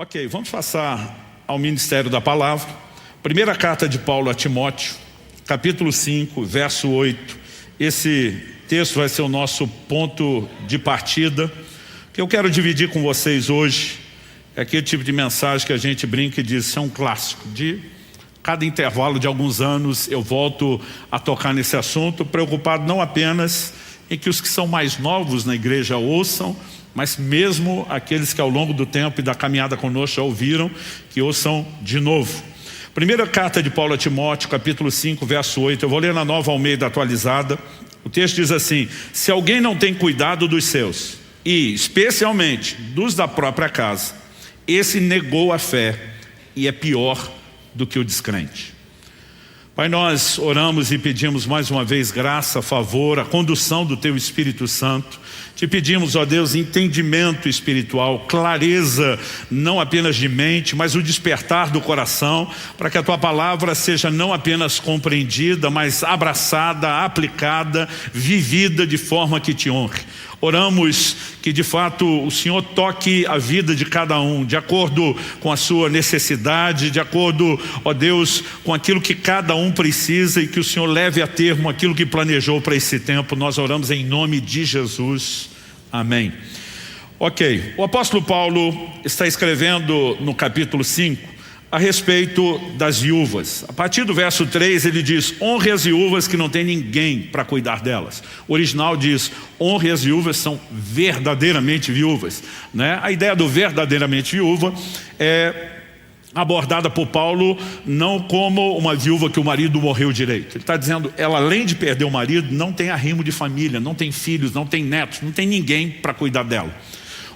Ok, vamos passar ao ministério da palavra. Primeira carta de Paulo a Timóteo, capítulo 5, verso 8. Esse texto vai ser o nosso ponto de partida. O que eu quero dividir com vocês hoje é aquele tipo de mensagem que a gente brinca e diz, isso é um clássico. De cada intervalo de alguns anos eu volto a tocar nesse assunto, preocupado não apenas em que os que são mais novos na igreja ouçam, mas mesmo aqueles que ao longo do tempo e da caminhada conosco já ouviram, que ouçam de novo. Primeira carta de Paulo a Timóteo, capítulo 5, verso 8. Eu vou ler na Nova Almeida atualizada. O texto diz assim: se alguém não tem cuidado dos seus, e especialmente dos da própria casa, esse negou a fé e é pior do que o descrente. Pai, nós oramos e pedimos mais uma vez graça, favor, a condução do Teu Espírito Santo. Te pedimos, ó Deus, entendimento espiritual, clareza, não apenas de mente, mas o despertar do coração, para que a Tua palavra seja não apenas compreendida, mas abraçada, aplicada, vivida de forma que Te honre. Oramos que de fato o Senhor toque a vida de cada um, de acordo com a sua necessidade, de acordo, ó Deus, com aquilo que cada um precisa, e que o Senhor leve a termo aquilo que planejou para esse tempo. Nós oramos em nome de Jesus. Amém. Ok, o apóstolo Paulo está escrevendo no capítulo 5 a respeito das viúvas. A partir do verso 3 ele diz: honre as viúvas que não tem ninguém para cuidar delas. O original diz: honre as viúvas, são verdadeiramente viúvas, né? A ideia do verdadeiramente viúva é abordada por Paulo não como uma viúva que o marido morreu direito. Ele está dizendo, ela além de perder o marido, não tem arrimo de família, não tem filhos, não tem netos, não tem ninguém para cuidar dela.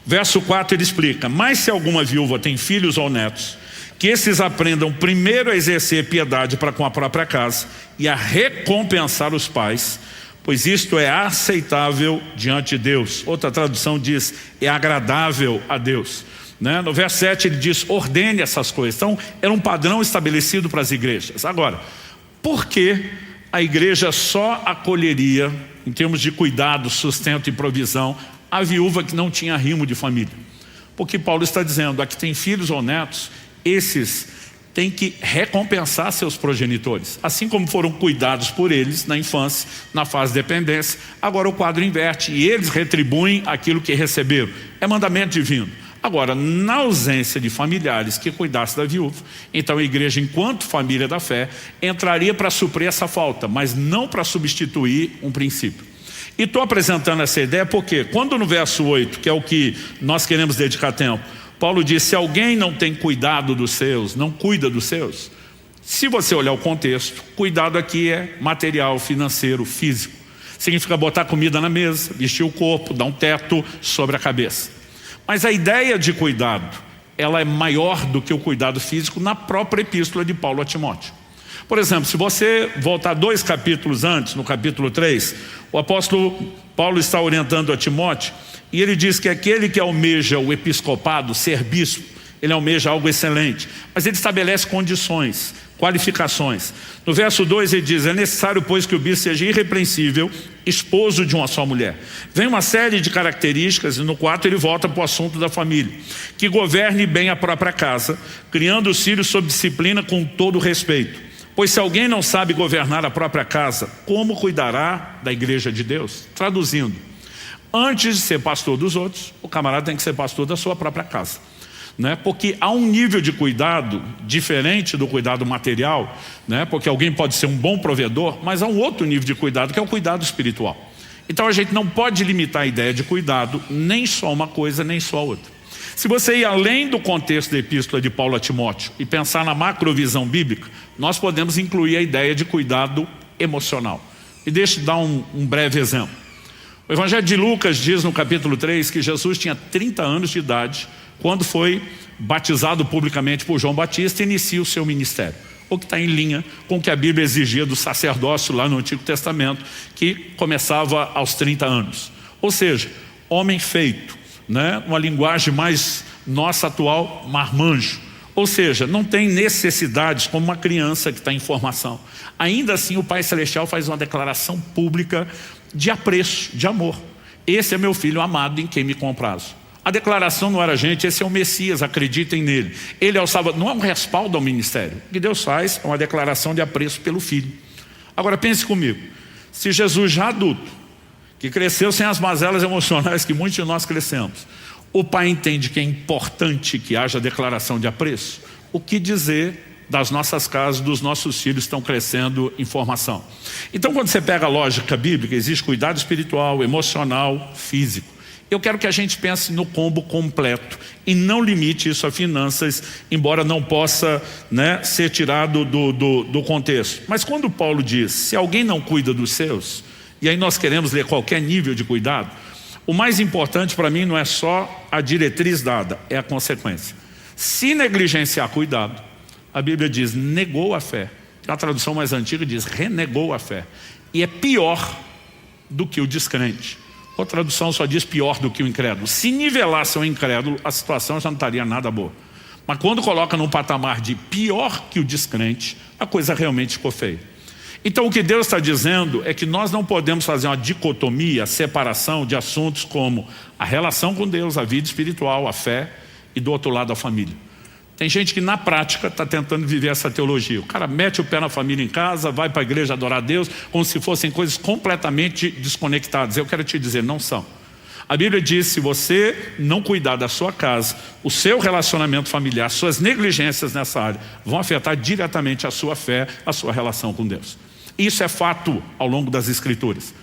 Verso 4 ele explica: mas se alguma viúva tem filhos ou netos, que esses aprendam primeiro a exercer piedade para com a própria casa e a recompensar os pais, pois isto é aceitável diante de Deus. Outra tradução diz, é agradável a Deus, né? No verso 7 ele diz, ordene essas coisas. Então era um padrão estabelecido para as igrejas. Agora, por que a igreja só acolheria, em termos de cuidado, sustento e provisão, a viúva que não tinha arrimo de família? Porque Paulo está dizendo, a que tem filhos ou netos, esses têm que recompensar seus progenitores, assim como foram cuidados por eles na infância, na fase de dependência. Agora o quadro inverte e eles retribuem aquilo que receberam. É mandamento divino. Agora, na ausência de familiares que cuidassem da viúva, então a igreja, enquanto família da fé, entraria para suprir essa falta, mas não para substituir um princípio. E estou apresentando essa ideia porque quando no verso 8, que é o que nós queremos dedicar tempo, Paulo diz, se alguém não tem cuidado dos seus, não cuida dos seus. Se você olhar o contexto, cuidado aqui é material, financeiro, físico. Significa botar comida na mesa, vestir o corpo, dar um teto sobre a cabeça. Mas a ideia de cuidado, ela é maior do que o cuidado físico na própria epístola de Paulo a Timóteo. Por exemplo, se você voltar 2 capítulos antes, no capítulo 3, o apóstolo Paulo está orientando a Timóteo, e ele diz que aquele que almeja o episcopado, ser bispo, ele almeja algo excelente, mas ele estabelece condições, qualificações. No verso 2 ele diz, é necessário pois que o bispo seja irrepreensível, esposo de uma só mulher. Vem uma série de características, e no 4 ele volta para o assunto da família, que governe bem a própria casa, criando os filhos sob disciplina com todo respeito. Pois se alguém não sabe governar a própria casa, como cuidará da igreja de Deus? Traduzindo, antes de ser pastor dos outros, o camarada tem que ser pastor da sua própria casa, né? Porque há um nível de cuidado diferente do cuidado material, né? Porque alguém pode ser um bom provedor, mas há um outro nível de cuidado que é o cuidado espiritual. Então a gente não pode limitar a ideia de cuidado nem só uma coisa, nem só outra. Se você ir além do contexto da epístola de Paulo a Timóteo e pensar na macrovisão bíblica, nós podemos incluir a ideia de cuidado emocional. E deixa eu dar um breve exemplo. O Evangelho de Lucas diz no capítulo 3 que Jesus tinha 30 anos de idade quando foi batizado publicamente por João Batista e inicia o seu ministério. O que está em linha com o que a Bíblia exigia do sacerdócio lá no Antigo Testamento, que começava aos 30 anos. Ou seja, homem feito, né? Uma linguagem mais nossa atual, marmanjo. Ou seja, não tem necessidades como uma criança que está em formação. Ainda assim o Pai Celestial faz uma declaração pública de apreço, de amor. Esse é meu filho amado em quem me comprazo. A declaração não era, gente, esse é o Messias, acreditem nele. Ele é o Salvador. Não é um respaldo ao ministério. O que Deus faz é uma declaração de apreço pelo Filho. Agora pense comigo, se Jesus já adulto, que cresceu sem as mazelas emocionais que muitos de nós crescemos, o pai entende que é importante que haja declaração de apreço, o que dizer das nossas casas, dos nossos filhos estão crescendo em formação? Então, quando você pega a lógica bíblica, existe cuidado espiritual, emocional, físico. Eu quero que a gente pense no combo completo e não limite isso a finanças, embora não possa, ser tirado do contexto. Mas quando Paulo diz, se alguém não cuida dos seus, e aí nós queremos ler qualquer nível de cuidado, o mais importante para mim não é só a diretriz dada, é a consequência. Se negligenciar cuidado, a Bíblia diz, negou a fé. A tradução mais antiga diz, renegou a fé. E é pior do que o descrente. A tradução só diz pior do que o incrédulo. Se nivelasse o incrédulo, a situação já não estaria nada boa. Mas quando coloca num patamar de pior que o descrente, a coisa realmente ficou feia. Então o que Deus está dizendo é que nós não podemos fazer uma dicotomia, separação de assuntos como a relação com Deus, a vida espiritual, a fé e do outro lado a família. Tem gente que na prática está tentando viver essa teologia. O cara mete o pé na família em casa, vai para a igreja adorar a Deus, como se fossem coisas completamente desconectadas. Eu quero te dizer, não são. A Bíblia diz, se você não cuidar da sua casa, o seu relacionamento familiar, suas negligências nessa área, vão afetar diretamente a sua fé, a sua relação com Deus. Isso é fato ao longo das Escrituras.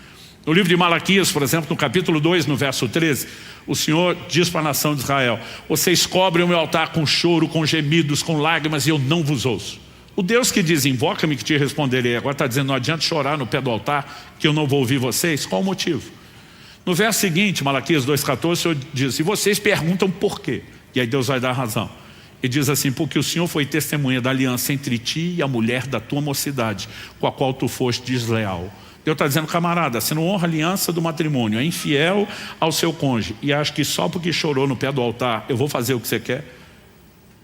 No livro de Malaquias, por exemplo, no capítulo 2, no verso 13, o Senhor diz para a nação de Israel, vocês cobrem o meu altar com choro, com gemidos, com lágrimas, e eu não vos ouço. O Deus que diz, invoca-me que te responderei, agora está dizendo, não adianta chorar no pé do altar, que eu não vou ouvir vocês. Qual o motivo? No verso seguinte, Malaquias 2,14, o Senhor diz, e vocês perguntam por quê? E aí Deus vai dar a razão. E diz assim, porque o Senhor foi testemunha da aliança entre ti e a mulher da tua mocidade, com a qual tu foste desleal. Deus está dizendo, camarada, você não honra a aliança do matrimônio, é infiel ao seu cônjuge, e acha que só porque chorou no pé do altar, eu vou fazer o que você quer?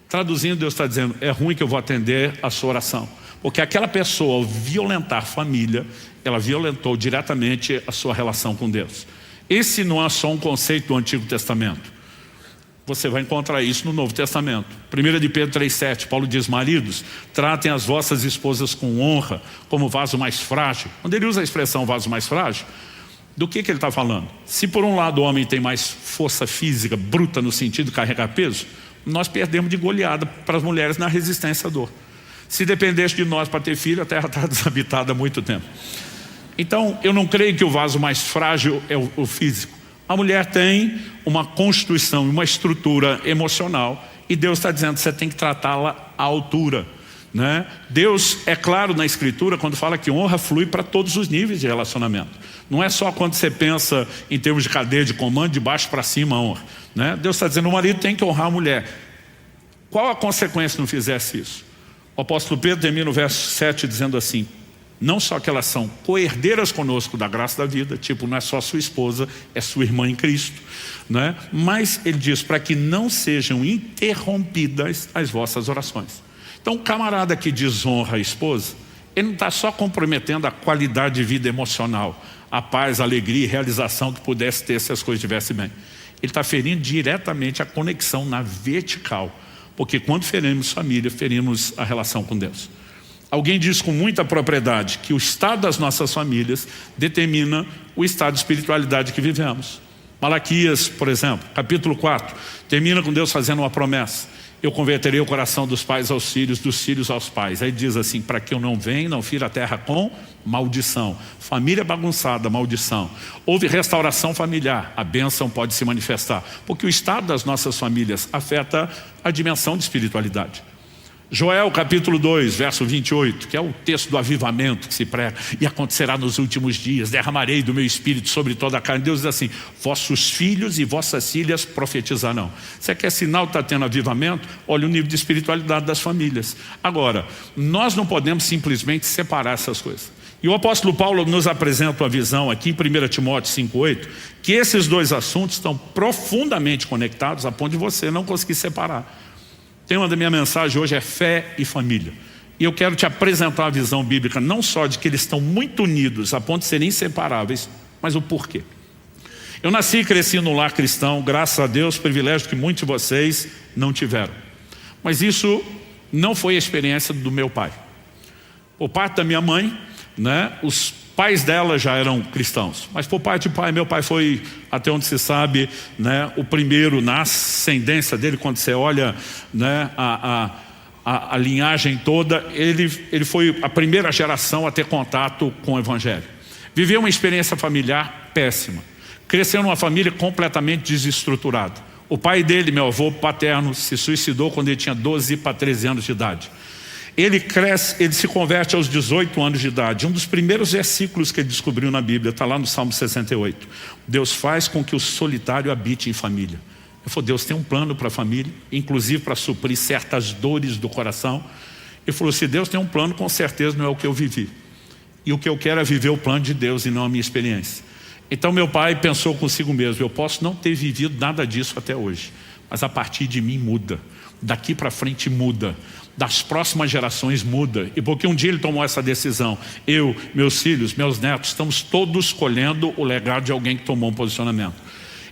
Traduzindo, Deus está dizendo, é ruim que eu vou atender a sua oração. Porque aquela pessoa, ao violentar a família, ela violentou diretamente a sua relação com Deus. Esse não é só um conceito do Antigo Testamento. Você vai encontrar isso no Novo Testamento. 1 de Pedro 3,7, Paulo diz, maridos, tratem as vossas esposas com honra, como vaso mais frágil. Quando ele usa a expressão vaso mais frágil, do que ele está falando? Se por um lado o homem tem mais força física, bruta no sentido de carregar peso, nós perdemos de goleada para as mulheres na resistência à dor. Se dependesse de nós para ter filho, a terra está desabitada há muito tempo. Então, eu não creio que o vaso mais frágil é o físico. A mulher tem uma constituição, uma estrutura emocional, e Deus está dizendo que você tem que tratá-la à altura. Deus é claro na Escritura quando fala que honra flui para todos os níveis de relacionamento. Não é só quando você pensa em termos de cadeia de comando, de baixo para cima a honra. Deus está dizendo que o marido tem que honrar a mulher. Qual a consequência se não fizesse isso? O apóstolo Pedro termina no verso 7 dizendo assim, não só que elas são co-herdeiras conosco da graça da vida, tipo, não é só sua esposa, é sua irmã em Cristo, mas ele diz, para que não sejam interrompidas as vossas orações. Então, o camarada que desonra a esposa, ele não está só comprometendo a qualidade de vida emocional, a paz, a alegria e realização que pudesse ter se as coisas estivessem bem. Ele está ferindo diretamente a conexão na vertical, porque quando ferimos família, ferimos a relação com Deus. Alguém diz com muita propriedade que o estado das nossas famílias determina o estado de espiritualidade que vivemos. Malaquias, por exemplo, capítulo 4, termina com Deus fazendo uma promessa. Eu converterei o coração dos pais aos filhos, dos filhos aos pais. Aí diz assim, para que eu não venha, não fira a terra com maldição. Família bagunçada, maldição. Houve restauração familiar, a bênção pode se manifestar. Porque o estado das nossas famílias afeta a dimensão de espiritualidade. Joel capítulo 2, verso 28, que é o texto do avivamento que se prega, e acontecerá nos últimos dias, derramarei do meu espírito sobre toda a carne. Deus diz assim, vossos filhos e vossas filhas profetizarão. Você quer sinal que está tendo avivamento? Olha o nível de espiritualidade das famílias. Agora, nós não podemos simplesmente separar essas coisas. E o apóstolo Paulo nos apresenta uma visão aqui em 1 Timóteo 5,8, que esses dois assuntos estão profundamente conectados a ponto de você não conseguir separar. O tema da minha mensagem hoje é fé e família. E eu quero te apresentar a visão bíblica, não só de que eles estão muito unidos, a ponto de serem inseparáveis, mas o porquê. Eu nasci e cresci num lar cristão, graças a Deus, privilégio que muitos de vocês não tiveram. Mas isso não foi a experiência do meu pai. Por parte da minha mãe, né, os pais dela já eram cristãos. Mas por parte de pai, meu pai foi, até onde se sabe, né, o primeiro na ascendência dele, quando você olha, né, a linhagem toda, ele foi a primeira geração a ter contato com o Evangelho. Viveu uma experiência familiar péssima. Cresceu numa família completamente desestruturada. O pai dele, meu avô paterno, se suicidou quando ele tinha 12 para 13 anos de idade. Ele se converte aos 18 anos de idade. Um dos primeiros versículos que ele descobriu na Bíblia está lá no Salmo 68. Deus faz com que o solitário habite em família. Ele falou, Deus tem um plano para a família, inclusive para suprir certas dores do coração. Ele falou, se Deus tem um plano, com certeza não é o que eu vivi. E o que eu quero é viver o plano de Deus e não a minha experiência. Então meu pai pensou consigo mesmo, eu posso não ter vivido nada disso até hoje, mas a partir de mim muda. Daqui para frente muda. Das próximas gerações muda. E porque um dia ele tomou essa decisão, eu, meus filhos, meus netos, estamos todos colhendo o legado de alguém que tomou um posicionamento.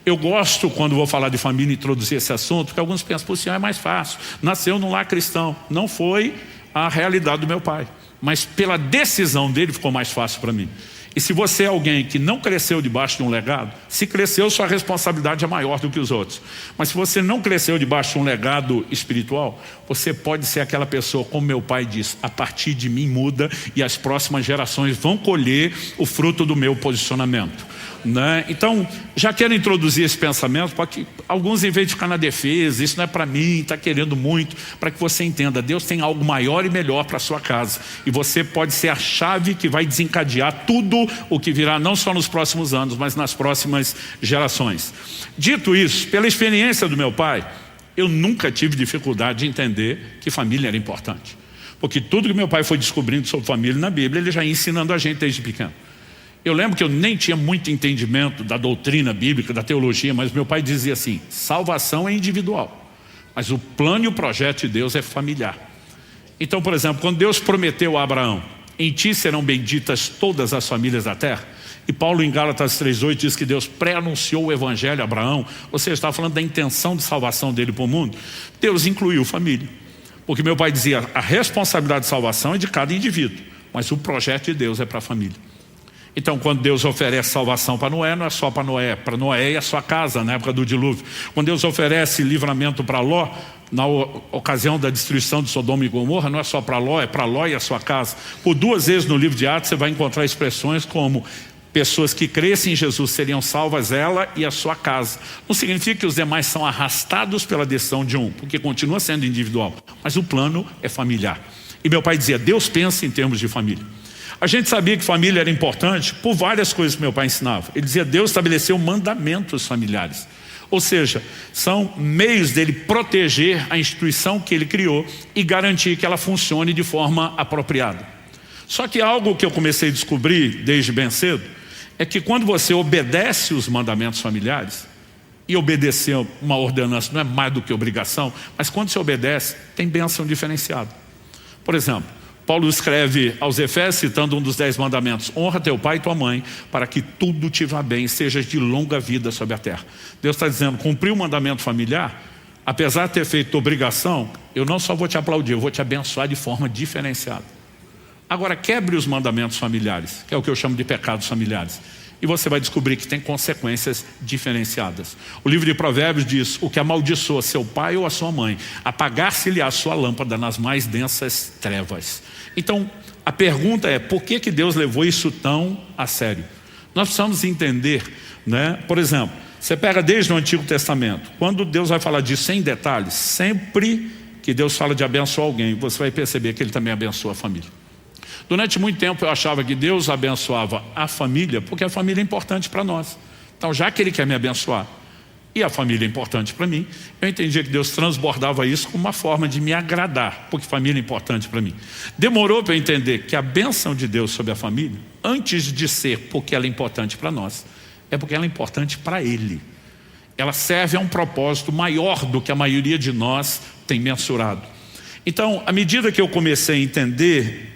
Eu gosto, quando vou falar de família, introduzir esse assunto, porque alguns pensam, por é mais fácil, nasceu num lar cristão. Não foi a realidade do meu pai, mas pela decisão dele ficou mais fácil para mim. E se você é alguém que não cresceu debaixo de um legado, se cresceu, sua responsabilidade é maior do que os outros. Mas se você não cresceu debaixo de um legado espiritual, você pode ser aquela pessoa, como meu pai diz, a partir de mim muda e as próximas gerações vão colher o fruto do meu posicionamento. Né? Então, já quero introduzir esse pensamento para que alguns, em vez de ficar na defesa, isso não é para mim, está querendo muito, para que você entenda, Deus tem algo maior e melhor para a sua casa. E você pode ser a chave que vai desencadear tudo o que virá, não só nos próximos anos, mas nas próximas gerações. Dito isso, pela experiência do meu pai, eu nunca tive dificuldade de entender que família era importante. Porque tudo que meu pai foi descobrindo sobre família na Bíblia, ele já ia ensinando a gente desde pequeno. Eu lembro que eu nem tinha muito entendimento da doutrina bíblica, da teologia, mas meu pai dizia assim, salvação é individual, mas o plano e o projeto de Deus é familiar. Então, por exemplo, quando Deus prometeu a Abraão, em ti serão benditas todas as famílias da terra, e Paulo em Gálatas 3,8 diz que Deus pré-anunciou o Evangelho a Abraão, ou seja, estava falando da intenção de salvação dele para o mundo, Deus incluiu família. Porque meu pai dizia, a responsabilidade de salvação é de cada indivíduo, mas o projeto de Deus é para a família. Então, quando Deus oferece salvação para Noé, não é só para Noé e a sua casa, na época do dilúvio. Quando Deus oferece livramento para Ló, na ocasião da destruição de Sodoma e Gomorra, não é só para Ló, é para Ló e a sua casa. Por 2 vezes no livro de Atos, você vai encontrar expressões como pessoas que crescem em Jesus seriam salvas, ela e a sua casa. Não significa que os demais são arrastados pela decisão de um, porque continua sendo individual, mas o plano é familiar. E meu pai dizia, Deus pensa em termos de família. A gente sabia que família era importante por várias coisas que meu pai ensinava. Ele dizia, Deus estabeleceu mandamentos familiares. Ou seja, são meios dele proteger a instituição que ele criou e garantir que ela funcione de forma apropriada. Só que algo que eu comecei a descobrir desde bem cedo é que quando você obedece os mandamentos familiares, e obedecer uma ordenança não é mais do que obrigação, mas quando você obedece, tem bênção diferenciada. Por exemplo, Paulo escreve aos Efésios, citando um dos 10 mandamentos, honra teu pai e tua mãe, para que tudo te vá bem, sejas de longa vida sobre a terra. Deus está dizendo, cumprir o mandamento familiar, apesar de ter feito obrigação, eu não só vou te aplaudir, eu vou te abençoar de forma diferenciada. Agora, quebre os mandamentos familiares, que é o que eu chamo de pecados familiares, e você vai descobrir que tem consequências diferenciadas. O livro de Provérbios diz, o que amaldiçoa seu pai ou a sua mãe, apagar-se-lhe a sua lâmpada nas mais densas trevas. Então, a pergunta é, por que Deus levou isso tão a sério? Nós precisamos entender, né? Por exemplo, você pega desde o Antigo Testamento, quando Deus vai falar disso em detalhes, sempre que Deus fala de abençoar alguém, você vai perceber que Ele também abençoa a família. Durante muito tempo eu achava que Deus abençoava a família, porque a família é importante para nós. Então, já que Ele quer me abençoar, e a família é importante para mim, eu entendia que Deus transbordava isso como uma forma de me agradar, porque família é importante para mim. Demorou para eu entender que a bênção de Deus sobre a família, antes de ser porque ela é importante para nós, é porque ela é importante para Ele. Ela serve a um propósito maior do que a maioria de nós tem mensurado. Então, à medida que eu comecei a entender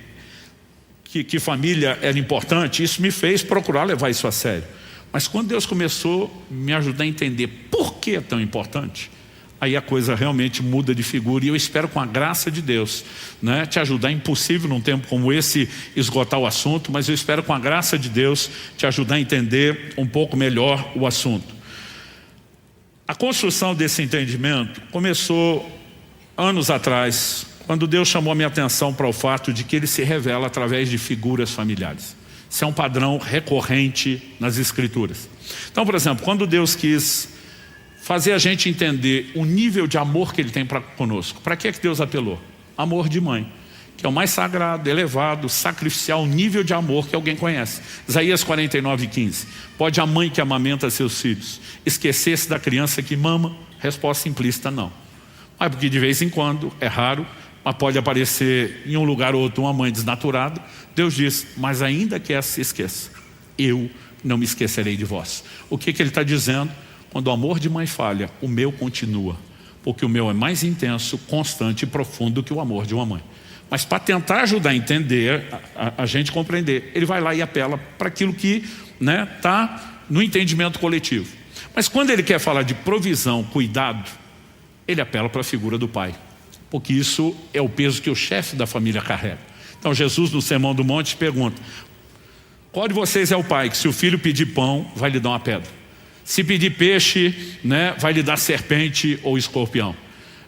que família era importante, isso me fez procurar levar isso a sério. Mas quando Deus começou a me ajudar a entender por que é tão importante, aí a coisa realmente muda de figura. E eu espero, com a graça de Deus, né, te ajudar. É impossível num tempo como esse esgotar o assunto, mas eu espero, com a graça de Deus, te ajudar a entender um pouco melhor o assunto. A construção desse entendimento começou anos atrás, quando Deus chamou a minha atenção para o fato de que Ele se revela através de figuras familiares. Isso é um padrão recorrente nas Escrituras. Então, por exemplo, quando Deus quis fazer a gente entender o nível de amor que Ele tem conosco, para que Deus apelou? Amor de mãe, que é o mais sagrado, elevado, sacrificial nível de amor que alguém conhece. Isaías 49:15. Pode a mãe que amamenta seus filhos esquecer-se da criança que mama? Resposta implícita: não. Mas porque de vez em quando, é raro, mas pode aparecer em um lugar ou outro uma mãe desnaturada. Deus diz: mas ainda que essa se esqueça, eu não me esquecerei de vós. O que Ele está dizendo? Quando o amor de mãe falha, o meu continua, porque o meu é mais intenso, constante e profundo que o amor de uma mãe. Mas para tentar ajudar a entender, a gente compreender, Ele vai lá e apela para aquilo que está no entendimento coletivo. Mas quando Ele quer falar de provisão, cuidado, Ele apela para a figura do pai, porque isso é o peso que o chefe da família carrega. Então Jesus, no Sermão do Monte, pergunta: qual de vocês é o pai que, se o filho pedir pão, vai lhe dar uma pedra? Se pedir peixe, vai lhe dar serpente ou escorpião?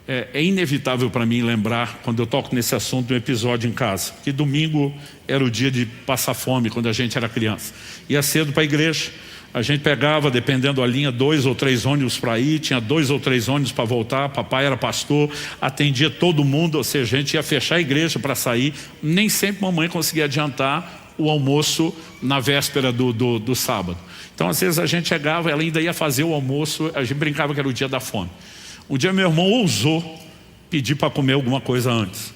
É inevitável para mim lembrar, quando eu toco nesse assunto, um episódio em casa, que domingo era o dia de passar fome, quando a gente era criança. Ia cedo para a igreja, a gente pegava, dependendo da linha, 2 ou 3 ônibus para ir, tinha 2 ou 3 ônibus para voltar. Papai era pastor, atendia todo mundo, ou seja, a gente ia fechar a igreja para sair. Nem sempre mamãe conseguia adiantar o almoço na véspera do sábado. Então, às vezes a gente chegava, ela ainda ia fazer o almoço, a gente brincava que era o dia da fome. Um dia meu irmão ousou pedir para comer alguma coisa antes,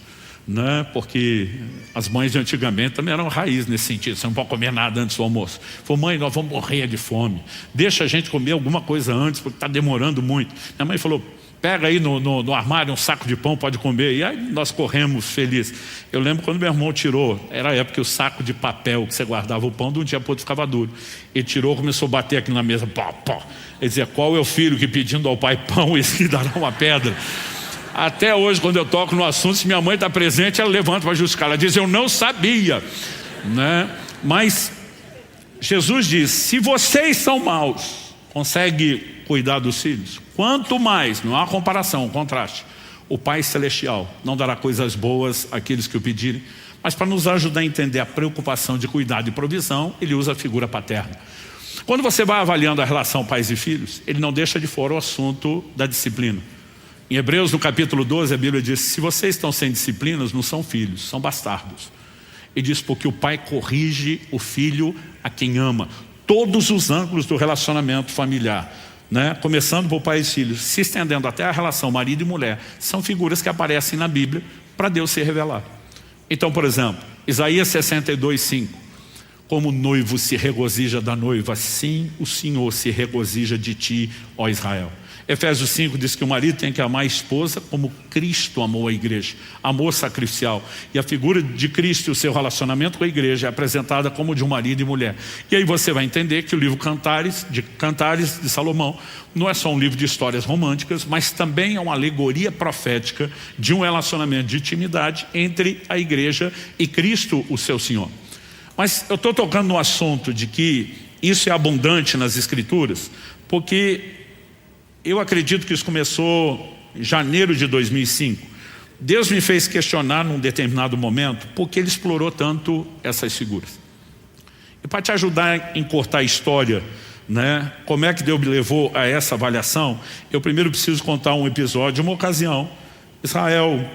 porque as mães de antigamente também eram raiz nesse sentido: você não pode comer nada antes do almoço. Falou: mãe, nós vamos morrer de fome, deixa a gente comer alguma coisa antes, porque está demorando muito. Minha mãe falou: pega aí no armário um saco de pão, pode comer. E aí nós corremos felizes. Eu lembro quando meu irmão tirou, era a época que o saco de papel que você guardava o pão, de um dia para o outro ficava duro. Ele tirou, começou a bater aqui na mesa, pá, pá. Ele dizia: qual é o filho que, pedindo ao pai pão, esse lhe dará uma pedra? Até hoje, quando eu toco no assunto, se minha mãe está presente, ela levanta para justificar. Ela diz: eu não sabia, Mas Jesus diz: se vocês são maus, consegue cuidar dos filhos? Quanto mais, não há comparação, contraste, o Pai Celestial não dará coisas boas àqueles que o pedirem. Mas para nos ajudar a entender a preocupação de cuidado e provisão, Ele usa a figura paterna. Quando você vai avaliando a relação pais e filhos, Ele não deixa de fora o assunto da disciplina. Em Hebreus, no capítulo 12, a Bíblia diz: se vocês estão sem disciplinas, não são filhos, são bastardos. E diz: porque o pai corrige o filho a quem ama. Todos os ângulos do relacionamento familiar, começando por pais e filhos, se estendendo até a relação marido e mulher, são figuras que aparecem na Bíblia para Deus se revelar. Então, por exemplo, Isaías 62:5. Como o noivo se regozija da noiva, assim o Senhor se regozija de ti, ó Israel. Efésios 5 diz que o marido tem que amar a esposa como Cristo amou a igreja, amor sacrificial. E a figura de Cristo e o seu relacionamento com a igreja é apresentada como de um marido e mulher. E aí você vai entender que o livro Cantares de Salomão não é só um livro de histórias românticas, mas também é uma alegoria profética de um relacionamento de intimidade entre a igreja e Cristo, o seu Senhor. Mas eu estou tocando no assunto de que isso é abundante nas Escrituras, porque eu acredito que isso começou em janeiro de 2005. Deus me fez questionar num determinado momento por que Ele explorou tanto essas figuras. E para te ajudar a encurtar a história, como é que Deus me levou a essa avaliação, eu primeiro preciso contar um episódio, uma ocasião. Israel,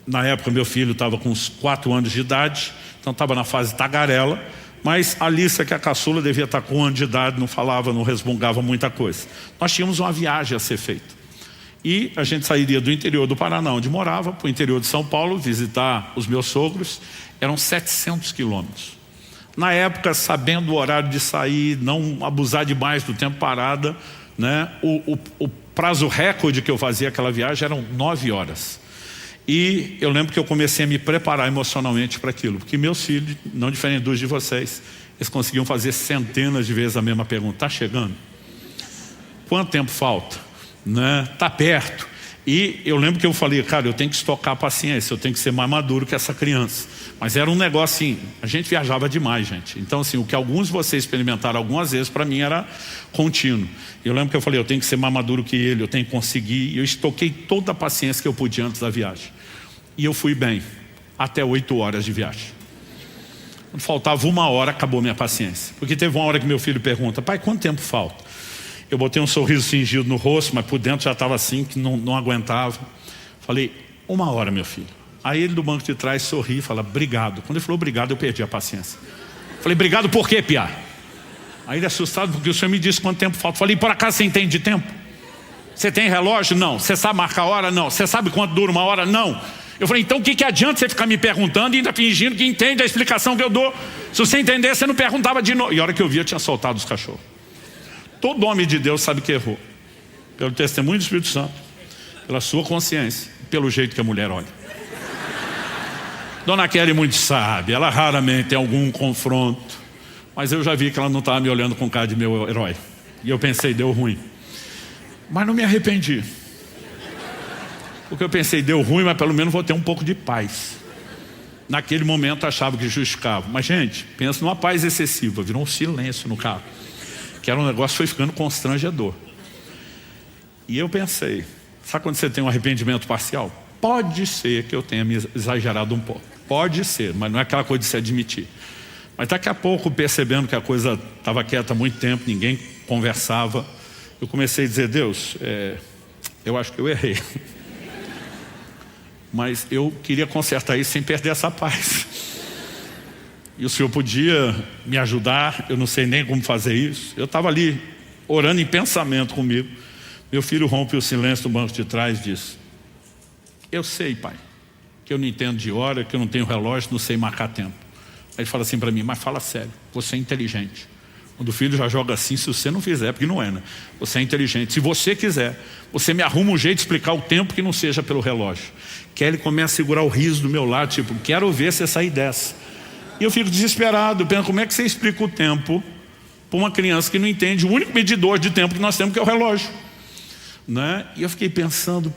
na época meu filho estava com uns 4 anos de idade, então estava na fase tagarela, mas a Alissa, que é a caçula, devia estar com 1 ano de idade, não falava, não resmungava muita coisa. Nós tínhamos uma viagem a ser feita. E a gente sairia do interior do Paraná, onde morava, para o interior de São Paulo, visitar os meus sogros. Eram 700 quilômetros. Na época, sabendo o horário de sair, não abusar demais do tempo parada, o prazo recorde que eu fazia aquela viagem eram 9 horas. E eu lembro que eu comecei a me preparar emocionalmente para aquilo, porque meus filhos, não diferente dos de vocês, Eles conseguiam fazer centenas de vezes a mesma pergunta. Está chegando? Quanto tempo falta? Né? Está perto. E eu lembro que eu falei, cara, eu tenho que estocar a paciência, eu tenho que ser mais maduro que essa criança. Mas era um negócio assim, a gente viajava demais, gente. Então assim, o que alguns de vocês experimentaram algumas vezes, para mim era contínuo. Eu lembro que eu falei, eu tenho que ser mais maduro que ele, eu tenho que conseguir. E eu estoquei toda a paciência que eu podia antes da viagem. E eu fui bem, até 8 horas de viagem. Quando faltava 1 hora, acabou minha paciência. Porque teve uma hora que meu filho pergunta, pai, quanto tempo falta? Eu botei um sorriso fingido no rosto, mas por dentro já estava assim, que não aguentava. Falei, 1 hora, meu filho. Aí ele do banco de trás sorri e fala, obrigado. Quando ele falou obrigado, eu perdi a paciência. Falei, obrigado por quê, piá? Aí ele assustado, porque o senhor me disse quanto tempo falta. Falei, por acaso você entende de tempo? Você tem relógio? Não. Você sabe marcar a hora? Não. Você sabe quanto dura 1 hora? Não. Eu falei, então o que adianta você ficar me perguntando e ainda fingindo que entende a explicação que eu dou? Se você entender, você não perguntava de novo. E a hora que eu vi, eu tinha soltado os cachorros. Todo homem de Deus sabe que errou. Pelo testemunho do Espírito Santo, pela sua consciência, pelo jeito que a mulher olha. Dona Kelly muito sabe, ela raramente tem algum confronto, mas eu já vi que ela não estava me olhando com cara de meu herói. E eu pensei, deu ruim. Mas não me arrependi. Porque eu pensei, deu ruim, mas pelo menos vou ter um pouco de paz. Naquele momento eu achava que justificava. Mas gente, pensa numa paz excessiva, virou um silêncio no carro. Que era um negócio, foi ficando constrangedor. E eu pensei, sabe quando você tem um arrependimento parcial? Pode ser que eu tenha me exagerado um pouco. Pode ser, mas não é aquela coisa de se admitir. Mas daqui a pouco, percebendo que a coisa estava quieta há muito tempo, ninguém conversava, eu comecei a dizer, Deus, eu acho que eu errei. Mas eu queria consertar isso sem perder essa paz. E o Senhor podia me ajudar, eu não sei nem como fazer isso. Eu estava ali, orando em pensamento comigo. Meu filho rompe o silêncio do banco de trás e diz, eu sei, pai, que eu não entendo de hora, que eu não tenho relógio, não sei marcar tempo. Aí ele fala assim para mim, mas fala sério, você é inteligente. Quando o filho já joga assim, se você não fizer, porque não é, né? Você é inteligente. Se você quiser, você me arruma um jeito de explicar o tempo que não seja pelo relógio. Kelly começa a segurar o riso do meu lado, tipo, quero ver você sair dessa. E eu fico desesperado, penso, como é que você explica o tempo para uma criança que não entende o único medidor de tempo que nós temos, que é o relógio, né? E eu fiquei pensando,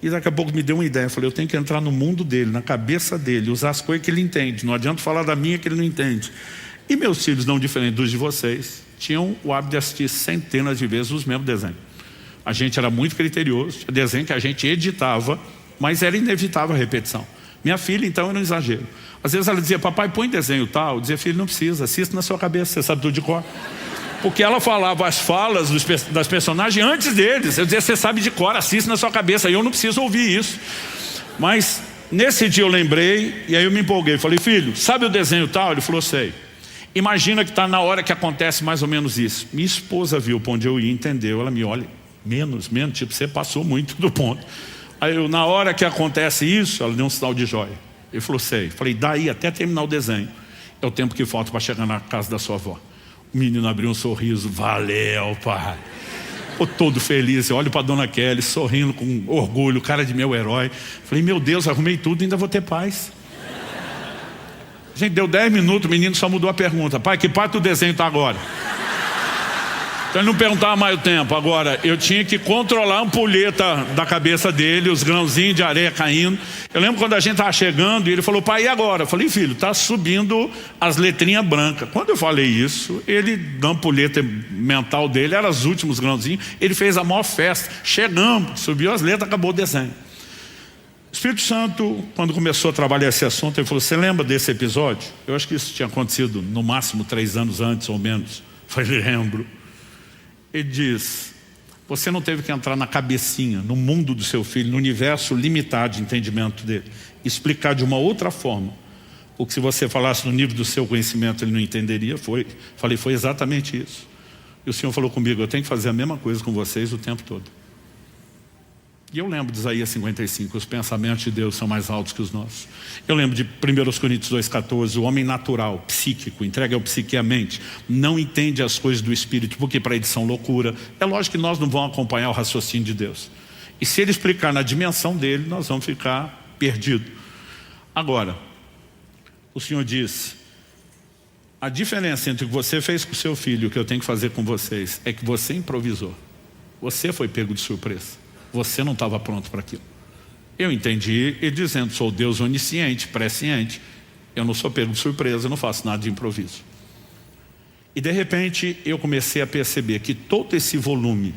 e daqui a pouco me deu uma ideia. Eu falei, eu tenho que entrar no mundo dele, na cabeça dele, usar as coisas que ele entende. Não adianta falar da minha que ele não entende. E meus filhos, não diferente dos de vocês, tinham o hábito de assistir centenas de vezes os mesmos desenhos. A gente era muito criterioso, tinha desenho que a gente editava, mas era inevitável a repetição. Minha filha, então, era um exagero. Às vezes ela dizia, papai, põe desenho tal. Eu dizia, filho, não precisa, assista na sua cabeça, você sabe tudo de cor. Porque ela falava as falas das personagens antes deles. Eu dizia, você sabe de cor, assista na sua cabeça. E eu não preciso ouvir isso. Mas nesse dia eu lembrei, e aí eu me empolguei. Falei, filho, sabe o desenho tal? Ele falou, sei. Imagina que está na hora que acontece mais ou menos isso. Minha esposa viu para onde eu ia, entendeu. Ela me olha, menos, tipo, você passou muito do ponto. Aí eu, na hora que acontece isso, ela deu um sinal de joia. Ele falou, sei. Falei, daí até terminar o desenho é o tempo que falta para chegar na casa da sua avó. O menino abriu um sorriso, valeu, pai. Ficou todo feliz. Eu olho para a dona Kelly, sorrindo com orgulho, cara de meu herói. Falei, meu Deus, arrumei tudo e ainda vou ter paz. Gente, deu 10 minutos, o menino só mudou a pergunta. Pai, que parte do desenho está agora? Então ele não perguntava mais o tempo. Agora, eu tinha que controlar a ampulheta da cabeça dele, os grãozinhos de areia caindo. Eu lembro quando a gente estava chegando e ele falou, pai, e agora? Eu falei, filho, está subindo as letrinhas brancas. Quando eu falei isso, ele, da ampulheta mental dele, eram os últimos grãozinhos. Ele fez a maior festa. Chegamos, subiu as letras, acabou o desenho. O Espírito Santo, quando começou a trabalhar esse assunto, ele falou, você lembra desse episódio? Eu acho que isso tinha acontecido no máximo 3 anos antes ou menos. Eu falei, lembro. Ele diz, você não teve que entrar na cabecinha, no mundo do seu filho, no universo limitado de entendimento dele, explicar de uma outra forma o que se você falasse no nível do seu conhecimento ele não entenderia. Falei, foi exatamente isso. E o Senhor falou comigo, eu tenho que fazer a mesma coisa com vocês o tempo todo. E eu lembro de Isaías 55, os pensamentos de Deus são mais altos que os nossos. Eu lembro de 1 Coríntios 2,14, o homem natural, psíquico, entregue ao psique e à mente, não entende as coisas do Espírito, porque para ele são loucura. É lógico que nós não vamos acompanhar o raciocínio de Deus. E se ele explicar na dimensão dele, nós vamos ficar perdidos. Agora, o Senhor diz, A diferença entre o que você fez com o seu filho e o que eu tenho que fazer com vocês é que você improvisou. Você foi pego de surpresa. Você não estava pronto para aquilo. Eu entendi ele dizendo, sou Deus onisciente, presciente. Eu não sou pego de surpresa, eu não faço nada de improviso. E de repente eu comecei a perceber que todo esse volume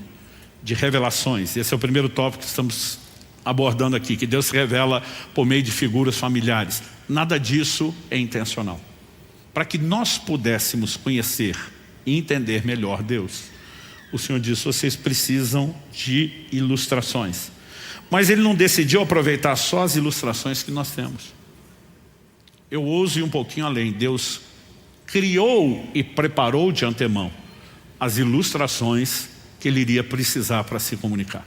de revelações, esse é o primeiro tópico que estamos abordando aqui, que Deus se revela por meio de figuras familiares. Nada disso é intencional. Para que nós pudéssemos conhecer e entender melhor Deus, o Senhor disse, vocês precisam de ilustrações. Mas Ele não decidiu aproveitar só as ilustrações que nós temos. Eu ouso ir um pouquinho além. Deus criou e preparou de antemão as ilustrações que Ele iria precisar para se comunicar.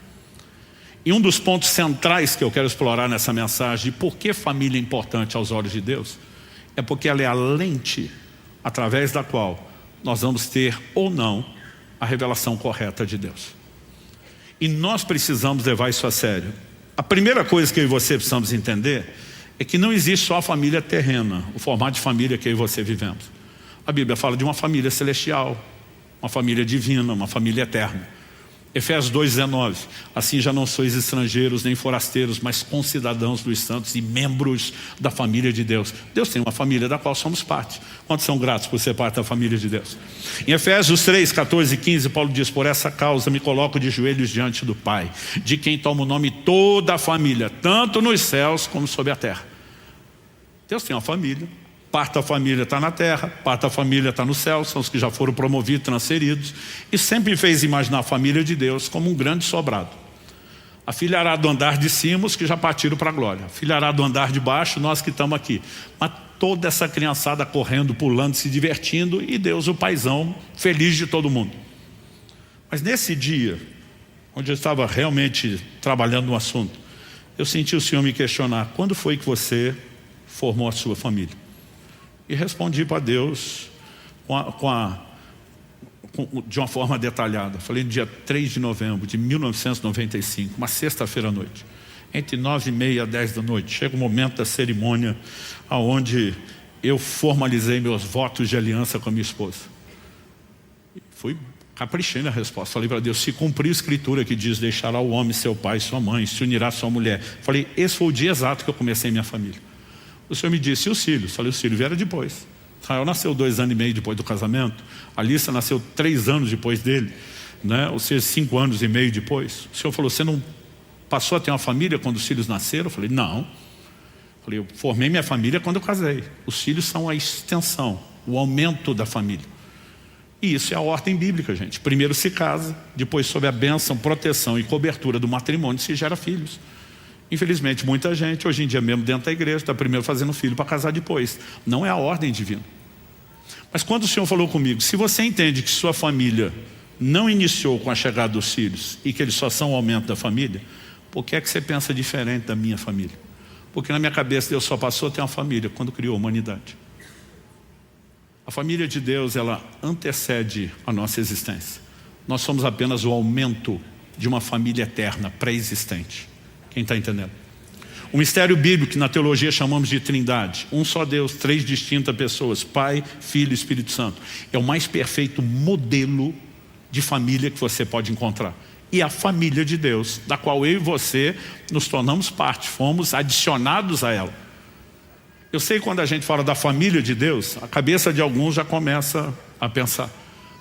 E um dos pontos centrais que eu quero explorar nessa mensagem, de por que família é importante aos olhos de Deus, é porque ela é a lente através da qual nós vamos ter ou não a revelação correta de Deus. E nós precisamos levar isso a sério. A primeira coisa que eu e você precisamos entender é que não existe só a família terrena, o formato de família que eu e você vivemos. A Bíblia fala de uma família celestial, uma família divina, uma família eterna. Efésios 2,19, assim já não sois estrangeiros nem forasteiros, mas concidadãos dos santos e membros da família de Deus. Deus tem uma família da qual somos parte. Quantos são gratos por ser parte da família de Deus? Em Efésios 3, 14 e 15, Paulo diz, por essa causa me coloco de joelhos diante do Pai, de quem toma o nome toda a família, tanto nos céus como sobre a terra. Deus tem uma família. Parte da família está na terra, parte da família está no céu, são os que já foram promovidos, transferidos. E sempre fez imaginar a família de Deus como um grande sobrado. A filharada do andar de cima, os que já partiram para a glória. A filharada do andar de baixo, nós que estamos aqui. Mas toda essa criançada correndo, pulando, se divertindo, e Deus, o paizão, feliz de todo mundo. Mas nesse dia, onde eu estava realmente trabalhando no assunto, eu senti o Senhor me questionar, quando foi que você formou a sua família? E respondi para Deus de uma forma detalhada. Falei no dia 3 de novembro de 1995, uma sexta-feira à noite. Entre 9h30 e 10 da noite. Chega o momento da cerimônia onde eu formalizei meus votos de aliança com a minha esposa. Caprichei na resposta. Falei para Deus, se cumprir a escritura que diz, deixará o homem seu pai e sua mãe, se unirá a sua mulher. Falei, esse foi o dia exato que eu comecei minha família. O Senhor me disse, e os filhos? Falei, os filhos vieram depois. Israel nasceu 2 anos e meio depois do casamento. A Alissa nasceu 3 anos depois dele, né? Ou seja, 5 anos e meio depois. O Senhor falou, você não passou a ter uma família quando os filhos nasceram? Eu falei, não. Falei, eu formei minha família quando eu casei. Os filhos são a extensão, o aumento da família. E isso é a ordem bíblica, gente. Primeiro se casa, depois sob a bênção, proteção e cobertura do matrimônio se gera filhos. Infelizmente, muita gente, hoje em dia mesmo dentro da igreja, está primeiro fazendo filho para casar depois. Não é a ordem divina. Mas quando o Senhor falou comigo, se você entende que sua família não iniciou com a chegada dos filhos e que eles só são o aumento da família, por que é que você pensa diferente da minha família? Porque na minha cabeça Deus só passou a ter uma família quando criou a humanidade. A família de Deus, ela antecede a nossa existência. Nós somos apenas o aumento de uma família eterna, pré-existente. Quem está entendendo? O mistério bíblico, que na teologia chamamos de trindade, um só Deus, 3 distintas pessoas, Pai, Filho e Espírito Santo, é o mais perfeito modelo de família que você pode encontrar. E a família de Deus, da qual eu e você nos tornamos parte, fomos adicionados a ela. Eu sei que quando a gente fala da família de Deus, a cabeça de alguns já começa a pensar,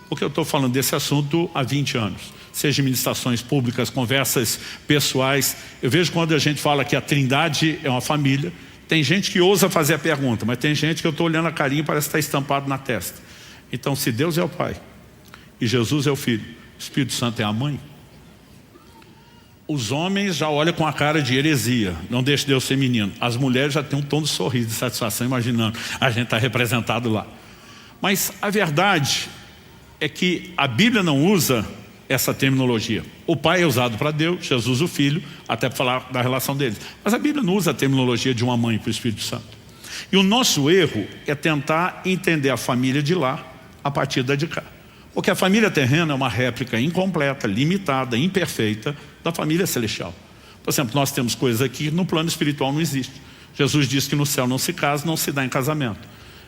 porque eu estou falando desse assunto há 20 anos. Seja ministrações públicas, conversas pessoais. Eu vejo quando a gente fala que a Trindade é uma família, tem gente que ousa fazer a pergunta, mas tem gente que eu estou olhando a carinha e parece que está estampado na testa. Então, se Deus é o Pai, e Jesus é o Filho, o Espírito Santo é a Mãe, os homens já olham com a cara de heresia, não deixa Deus ser menino. As mulheres já têm um tom de sorriso, de satisfação, imaginando, a gente está representado lá. Mas a verdade é que a Bíblia não usa essa terminologia. O Pai é usado para Deus, Jesus o Filho, até para falar da relação deles. Mas a Bíblia não usa a terminologia de uma mãe para o Espírito Santo. E o nosso erro é tentar entender a família de lá a partir da de cá. Porque a família terrena é uma réplica incompleta, limitada, imperfeita da família celestial. Por exemplo, nós temos coisas aqui que no plano espiritual não existe. Jesus disse que no céu não se casa, não se dá em casamento.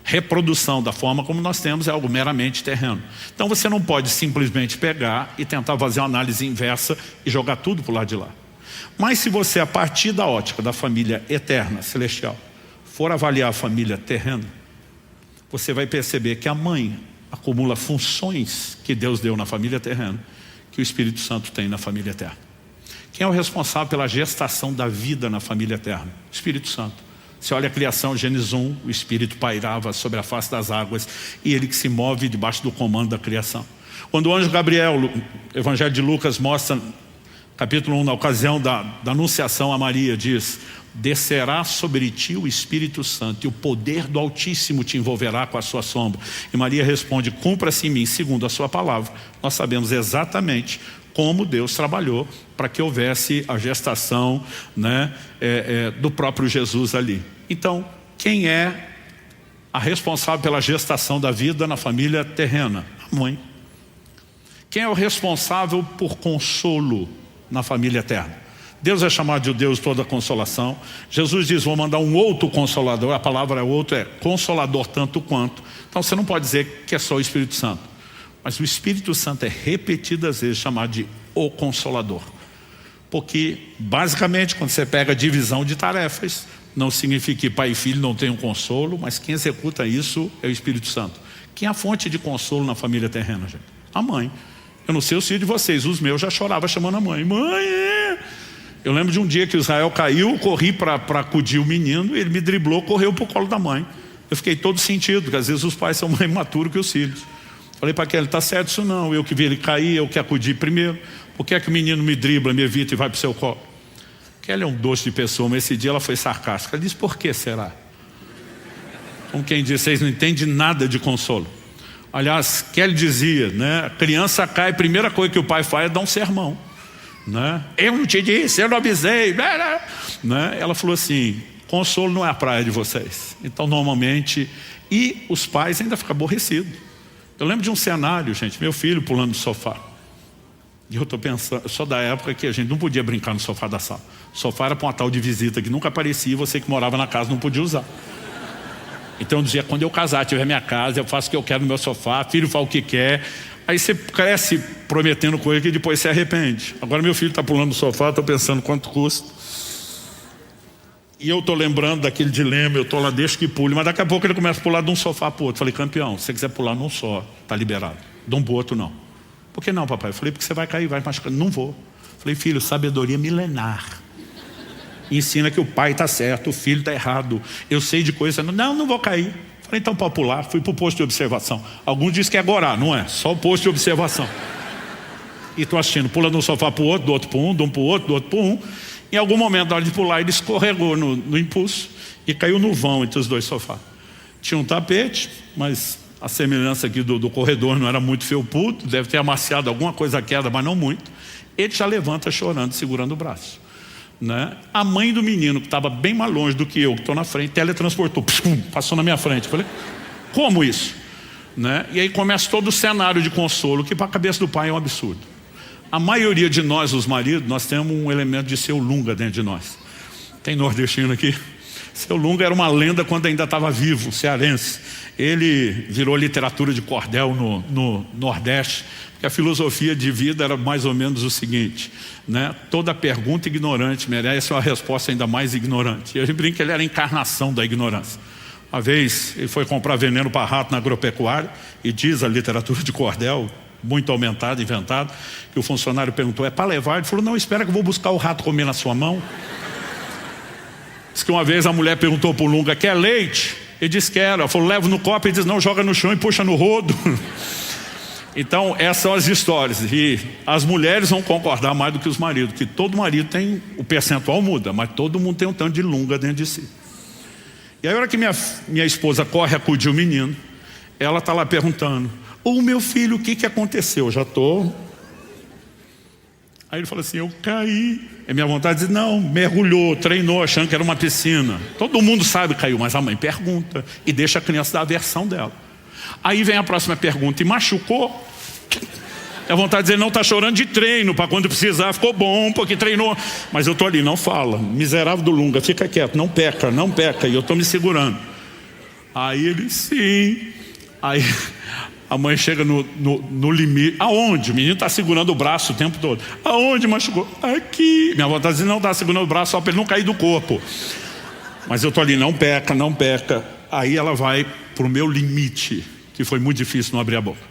reprodução da forma como nós temos é algo meramente terreno. Então você não pode simplesmente pegar e tentar fazer uma análise inversa e jogar tudo para o lado de lá. Mas se você, a partir da ótica da família eterna, celestial, for avaliar a família terrena, você vai perceber que a mãe acumula funções que Deus deu na família terrena, que o Espírito Santo tem na família eterna. Quem é o responsável pela gestação da vida na família eterna? O Espírito Santo. Você olha a criação, Gênesis 1, o Espírito pairava sobre a face das águas e ele que se move debaixo do comando da criação. Quando o anjo Gabriel, o Evangelho de Lucas mostra, capítulo 1, na ocasião da anunciação a Maria, diz: descerá sobre ti o Espírito Santo e o poder do Altíssimo te envolverá com a sua sombra. E Maria responde: cumpra-se em mim segundo a sua palavra. Nós sabemos exatamente como Deus trabalhou para que houvesse a gestação, né, do próprio Jesus ali. Então, quem é a responsável pela gestação da vida na família terrena? A mãe. Quem é o responsável por consolo na família eterna? Deus é chamado de o Deus de toda consolação. Jesus diz: vou mandar um outro consolador. A palavra outro é consolador tanto quanto. Então você não pode dizer que é só o Espírito Santo. Mas o Espírito Santo é repetidas vezes chamado de o Consolador. Porque, basicamente, quando você pega a divisão de tarefas, não significa que pai e filho não tenham consolo, mas quem executa isso é o Espírito Santo. Quem é a fonte de consolo na família terrena, gente? A mãe. Eu não sei o filho de vocês, os meus já choravam chamando a mãe. Mãe! Eu lembro de um dia que o Israel caiu, corri para acudir o menino, ele me driblou, correu para o colo da mãe. Eu fiquei todo sentido, porque às vezes os pais são mais maturos que os filhos. Falei para aquele: está certo isso não, eu que vi ele cair, eu que acudi primeiro. Por que é que o menino me dribla, me evita e vai para o seu colo? Kelly é um doce de pessoa, mas esse dia ela foi sarcástica. Ela disse: por que será? Como quem diz, vocês não entendem nada de consolo. Aliás, Kelly dizia, né, a criança cai, a primeira coisa que o pai faz é dar um sermão, né? Eu não te disse, eu não avisei, né? Ela falou assim: consolo não é a praia de vocês. Então normalmente, e os pais ainda ficam aborrecidos. Eu lembro de um cenário, gente, meu filho pulando no sofá. E eu estou pensando, eu sou da época que a gente não podia brincar no sofá da sala. O sofá era para uma tal de visita que nunca aparecia e você que morava na casa não podia usar. Então eu dizia: quando eu casar, tiver minha casa, eu faço o que eu quero no meu sofá, filho fala o que quer. Aí você cresce prometendo coisa que depois se arrepende. Agora meu filho está pulando no sofá, estou pensando quanto custa. E eu estou lembrando daquele dilema, eu estou lá, deixa que pule, mas daqui a pouco ele começa a pular de um sofá para o outro. Falei: campeão, se você quiser pular num só, está liberado. De um para o outro não. Por que não, papai? Eu falei: porque você vai cair, vai machucar. Não vou. Falei: filho, sabedoria milenar. Ensina que o pai está certo, o filho está errado. Eu sei de coisa, não vou cair. Falei: então pode pular. Fui para o posto de observação. Alguns dizem que é agora, não é? Só o posto de observação. E estou assistindo, pula de um sofá para o outro, do outro para um, de um para o outro, do outro para um. Em algum momento, na hora de pular, ele escorregou no impulso e caiu no vão entre os dois sofás. Tinha um tapete, mas a semelhança aqui do corredor não era muito felpudo, deve ter amaciado alguma coisa a queda, mas não muito. Ele já levanta chorando, segurando o braço, né? A mãe do menino, que estava bem mais longe do que eu, que estou na frente, teletransportou, passou na minha frente. Falei: como isso? Né? E aí começa todo o cenário de consolo, que para a cabeça do pai é um absurdo. A maioria de nós, os maridos, nós temos um elemento de seu Lunga dentro de nós. Tem nordestino aqui? Seu Lunga era uma lenda quando ainda estava vivo, cearense. Ele virou literatura de cordel no Nordeste, porque a filosofia de vida era mais ou menos o seguinte, né? Toda pergunta ignorante merece uma resposta ainda mais ignorante. E a gente brinca que ele era a encarnação da ignorância. Uma vez ele foi comprar veneno para rato na agropecuária e diz a literatura de cordel, muito aumentado, inventado, que o funcionário perguntou: é para levar? Ele falou: não, espera que eu vou buscar o rato comer na sua mão. Diz que uma vez a mulher perguntou para o Lunga: quer leite? Ele disse: quero. Ela falou: leva no copo. Ele diz: não, joga no chão e puxa no rodo. Então essas são as histórias. E as mulheres vão concordar mais do que os maridos, que todo marido tem, o percentual muda, mas todo mundo tem um tanto de Lunga dentro de si. E aí a hora que minha esposa corre acudir o menino, ela está lá perguntando: ô meu filho, o que aconteceu? Eu já estou. Aí ele fala assim: eu caí. É minha vontade de dizer: não, mergulhou, treinou, achando que era uma piscina. Todo mundo sabe que caiu, mas a mãe pergunta e deixa a criança dar a versão dela. Aí vem a próxima pergunta: e machucou? É vontade de dizer: não, está chorando de treino, para quando precisar, ficou bom, porque treinou. Mas eu estou ali: não fala, miserável do Lunga, fica quieto, não peca, não peca. E eu estou me segurando. Aí ele, sim. Aí a mãe chega no limite. Aonde? O menino está segurando o braço o tempo todo. Aonde machucou? Aqui. Minha avó está dizendo, não, está segurando o braço só para ele não cair do corpo. Mas eu estou ali, não peca, não peca. Aí ela vai para o meu limite, que foi muito difícil não abrir a boca.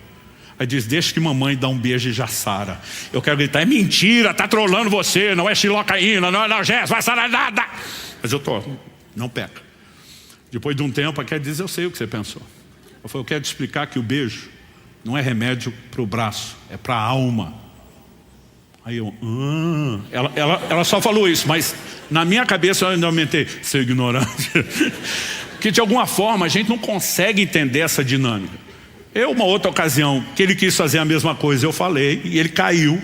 Aí diz, deixa que mamãe dá um beijo e já sara. Eu quero gritar, é mentira, tá trolando você, não é xilocaína, não é analgésico, vai sarar nada. Mas eu tô, não peca. Depois de um tempo, ela diz, eu sei o que você pensou. Eu falei, eu quero te explicar que o beijo não é remédio para o braço, é para a alma. Aí eu, ela só falou isso, mas na minha cabeça eu ainda aumentei, seu ignorante. Porque de alguma forma a gente não consegue entender essa dinâmica. Uma outra ocasião que ele quis fazer a mesma coisa, eu falei, e ele caiu.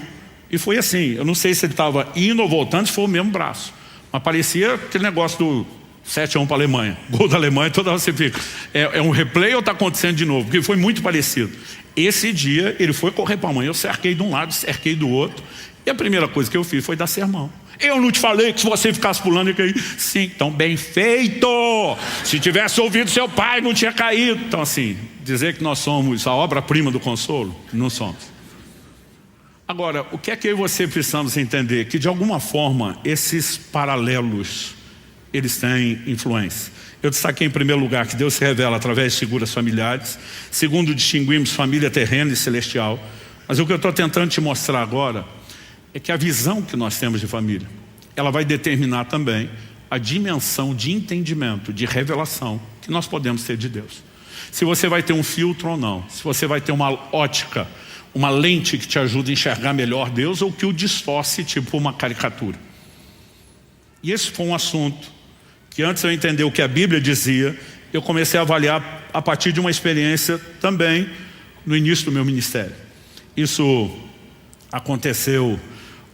E foi assim, eu não sei se ele estava indo ou voltando, se foi o mesmo braço. Mas parecia aquele negócio do 7-1 para a Alemanha. Gol da Alemanha, toda hora você fica. É um replay ou está acontecendo de novo? Porque foi muito parecido. Esse dia, ele foi correr para a mãe. Eu cerquei de um lado, cerquei do outro. E a primeira coisa que eu fiz foi dar sermão. Eu não te falei que se você ficasse pulando ia cair? Sim, então bem feito. Se tivesse ouvido seu pai, não tinha caído. Então assim, dizer que nós somos a obra-prima do consolo, não somos. Agora, o que é que eu e você precisamos entender? Que de alguma forma, esses paralelos, eles têm influência. Eu destaquei em primeiro lugar que Deus se revela através de figuras familiares. Segundo, distinguimos família terrena e celestial. Mas o que eu estou tentando te mostrar agora é que a visão que nós temos de família, ela vai determinar também a dimensão de entendimento, de revelação que nós podemos ter de Deus. Se você vai ter um filtro ou não, se você vai ter uma ótica, uma lente que te ajuda a enxergar melhor Deus ou que o distorce tipo uma caricatura. E esse foi um assunto que antes de eu entender o que a Bíblia dizia, eu comecei a avaliar a partir de uma experiência também no início do meu ministério. Isso aconteceu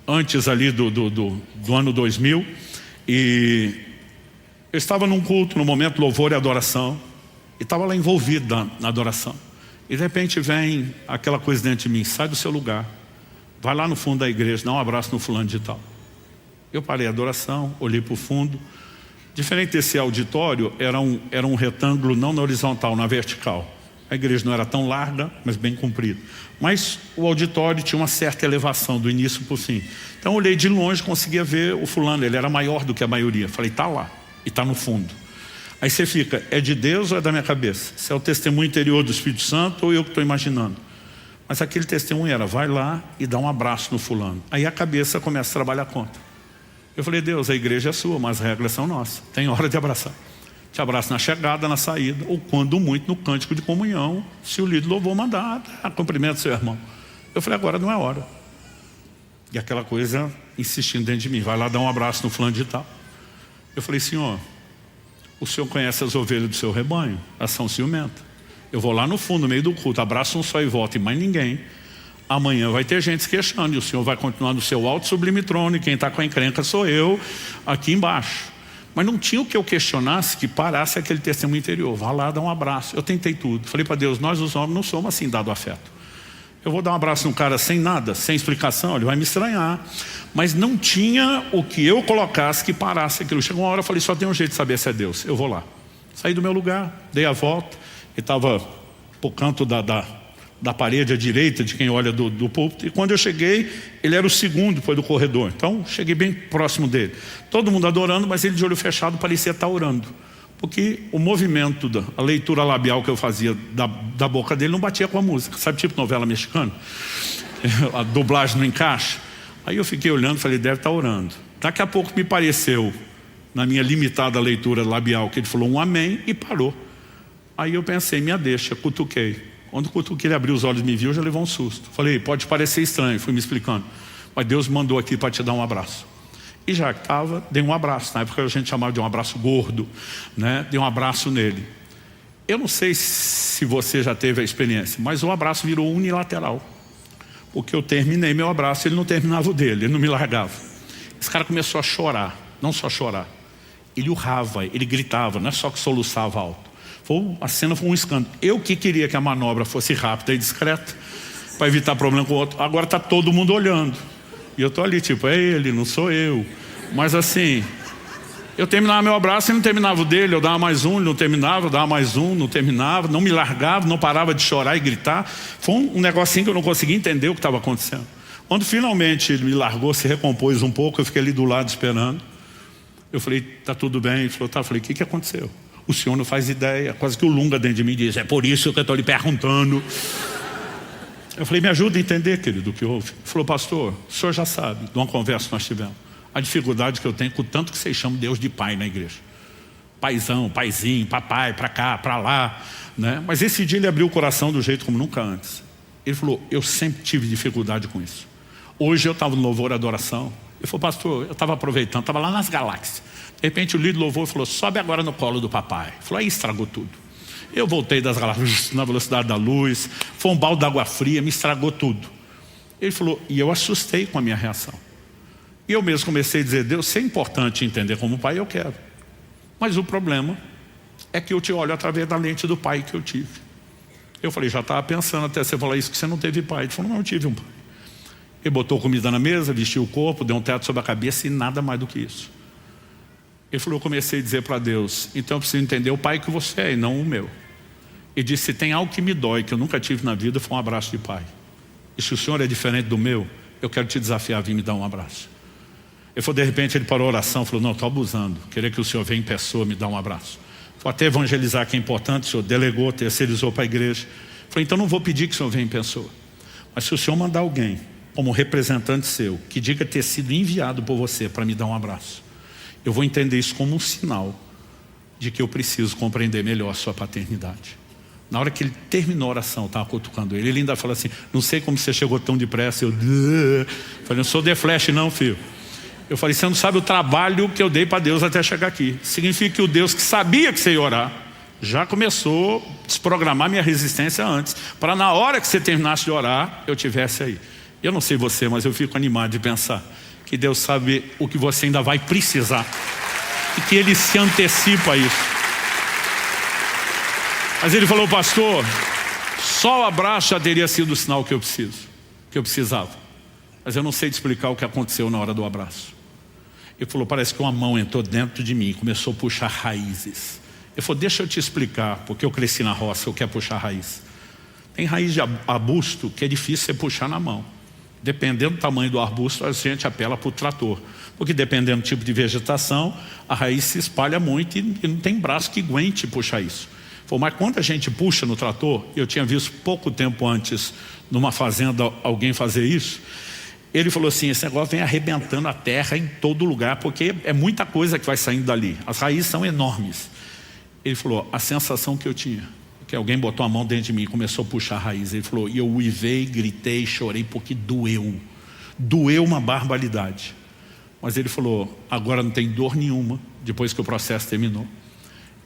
antes ali do ano 2000, e eu estava num culto, no momento louvor e adoração, e estava lá envolvido na adoração. E de repente vem aquela coisa dentro de mim, sai do seu lugar, vai lá no fundo da igreja, dá um abraço no fulano de tal. Eu parei a adoração, olhei para o fundo. Diferente desse auditório, era um retângulo não na horizontal, na vertical. A igreja não era tão larga, mas bem comprida. Mas o auditório tinha uma certa elevação, do início para o fim. Então eu olhei de longe, conseguia ver o fulano, ele era maior do que a maioria. Falei, está lá, e está no fundo. Aí você fica, é de Deus ou é da minha cabeça? Se é o testemunho interior do Espírito Santo ou eu que estou imaginando? Mas aquele testemunho era, vai lá e dá um abraço no fulano. Aí a cabeça começa a trabalhar contra. Eu falei, Deus, a igreja é sua, mas as regras são nossas. Tem hora de abraçar. Te abraço na chegada, na saída, ou quando muito no cântico de comunhão, se o líder louvou mandar, cumprimento seu irmão. Eu falei, agora não é hora. E aquela coisa insistindo dentro de mim, vai lá dar um abraço no fulano de tal. Eu falei, Senhor, o Senhor conhece as ovelhas do seu rebanho, elas são ciumentas. Eu vou lá no fundo, no meio do culto, abraço um só e volto, e mais ninguém. Amanhã vai ter gente se queixando, e o Senhor vai continuar no seu alto sublime trono, e quem está com a encrenca sou eu, aqui embaixo. Mas não tinha o que eu questionasse que parasse aquele testemunho interior. Vá lá, dá um abraço. Eu tentei tudo. Falei para Deus, nós os homens não somos assim dado afeto. Eu vou dar um abraço num cara sem nada, sem explicação, ele vai me estranhar. Mas não tinha o que eu colocasse que parasse aquilo. Chegou uma hora, eu falei, só tem um jeito de saber se é Deus. Eu vou lá. Saí do meu lugar, dei a volta. Ele estava pro canto da parede à direita de quem olha do púlpito. E quando eu cheguei, ele era o segundo depois do corredor. Então, cheguei bem próximo dele. Todo mundo adorando, mas ele de olho fechado parecia estar orando. Porque o movimento, a leitura labial que eu fazia da boca dele não batia com a música. Sabe, tipo novela mexicana? A dublagem não encaixa. Aí eu fiquei olhando e falei, deve estar orando. Daqui a pouco me pareceu, na minha limitada leitura labial, que ele falou um amém e parou. Aí eu pensei, minha deixa, cutuquei. Quando o cutuquei, ele abriu os olhos e me viu, já levou um susto. Falei, pode parecer estranho, fui me explicando. Mas Deus mandou aqui para te dar um abraço. E já que estava, dei um abraço. Na época a gente chamava de um abraço gordo, né? Dei um abraço nele. Eu não sei se você já teve a experiência, mas o abraço virou unilateral. Porque eu terminei meu abraço, ele não terminava o dele, ele não me largava. Esse cara começou a chorar, não só chorar. Ele urrava, ele gritava, não é só que soluçava alto. A cena foi um escândalo. Eu que queria que a manobra fosse rápida e discreta, para evitar problema com o outro. Agora está todo mundo olhando. E eu estou ali, tipo, é ele, não sou eu. Mas assim, Eu terminava meu abraço e não terminava o dele. Eu dava mais um, ele não terminava, eu dava mais um, não terminava. Não me largava, não parava de chorar e gritar. Foi um negocinho que eu não conseguia entender o que estava acontecendo. Quando finalmente ele me largou, se recompôs um pouco, eu fiquei ali do lado esperando. Eu falei, tá tudo bem? Ele falou, tá. Eu falei, o que aconteceu? O senhor não faz ideia. Quase que o Lunga dentro de mim diz, é por isso que eu estou lhe perguntando. Eu falei, me ajuda a entender, querido, o que houve. Ele falou, pastor, o senhor já sabe, de uma conversa que nós tivemos, a dificuldade que eu tenho com o tanto que vocês chamam Deus de pai na igreja. Paizão, paizinho, papai, pra cá, pra lá, né? Mas esse dia ele abriu o coração do jeito como nunca antes. Ele falou, eu sempre tive dificuldade com isso. Hoje eu estava no louvor e adoração. Ele falou, pastor, eu estava aproveitando, estava lá nas galáxias. De repente o líder louvou e falou, sobe agora no colo do papai. Ele falou, aí estragou tudo. Eu voltei das galáxias na velocidade da luz, foi um balde d'água fria, me estragou tudo. Ele falou, e eu assustei com a minha reação. E eu mesmo comecei a dizer, Deus, se é importante entender como pai, eu quero. Mas o problema é que eu te olho através da lente do pai que eu tive. Eu falei, já estava pensando até você falar isso, que você não teve pai. Ele falou, não, eu tive um pai. Ele botou comida na mesa, vestiu o corpo, deu um teto sobre a cabeça e nada mais do que isso. Ele falou, eu comecei a dizer para Deus, então eu preciso entender o pai que você é e não o meu. Ele disse, se tem algo que me dói, que eu nunca tive na vida, foi um abraço de pai. E se o senhor é diferente do meu, eu quero te desafiar a vir me dar um abraço. Ele falou, de repente ele parou a oração, falou, não, estou abusando, queria que o senhor venha em pessoa me dar um abraço. Falei, até evangelizar que é importante, o senhor delegou, terceirizou para a igreja. Falei, então não vou pedir que o senhor venha em pessoa. Mas se o senhor mandar alguém, como representante seu, que diga ter sido enviado por você para me dar um abraço, eu vou entender isso como um sinal de que eu preciso compreender melhor a sua paternidade. Na hora que ele terminou a oração, eu estava cutucando ele, ele ainda falou assim, não sei como você chegou tão depressa. Eu falei, não sou The Flash não, filho. Eu falei, você não sabe o trabalho que eu dei para Deus até chegar aqui. Significa que o Deus que sabia que você ia orar, já começou a desprogramar minha resistência antes, para na hora que você terminasse de orar, eu tivesse aí. Eu não sei você, mas eu fico animado de pensar que Deus sabe o que você ainda vai precisar e que Ele se antecipa a isso. Mas ele falou, pastor, só o abraço já teria sido o sinal que eu precisava. Mas eu não sei te explicar o que aconteceu na hora do abraço. Ele falou, parece que uma mão entrou dentro de mim e começou a puxar raízes. Ele falou, deixa eu te explicar, porque eu cresci na roça, eu quero puxar raiz. Tem raiz de arbusto que é difícil você puxar na mão. Dependendo do tamanho do arbusto, a gente apela para o trator. Porque dependendo do tipo de vegetação, a raiz se espalha muito e não tem braço que aguente puxar isso. Mas quando a gente puxa no trator, eu tinha visto pouco tempo antes, numa fazenda, alguém fazer isso. Ele falou assim, esse negócio vem arrebentando a terra em todo lugar, porque é muita coisa que vai saindo dali. As raízes são enormes. Ele falou, a sensação que eu tinha, que alguém botou a mão dentro de mim e começou a puxar a raiz. Ele falou, e eu uivei, gritei, chorei, porque doeu. Doeu uma barbaridade. Mas ele falou, agora não tem dor nenhuma, depois que o processo terminou.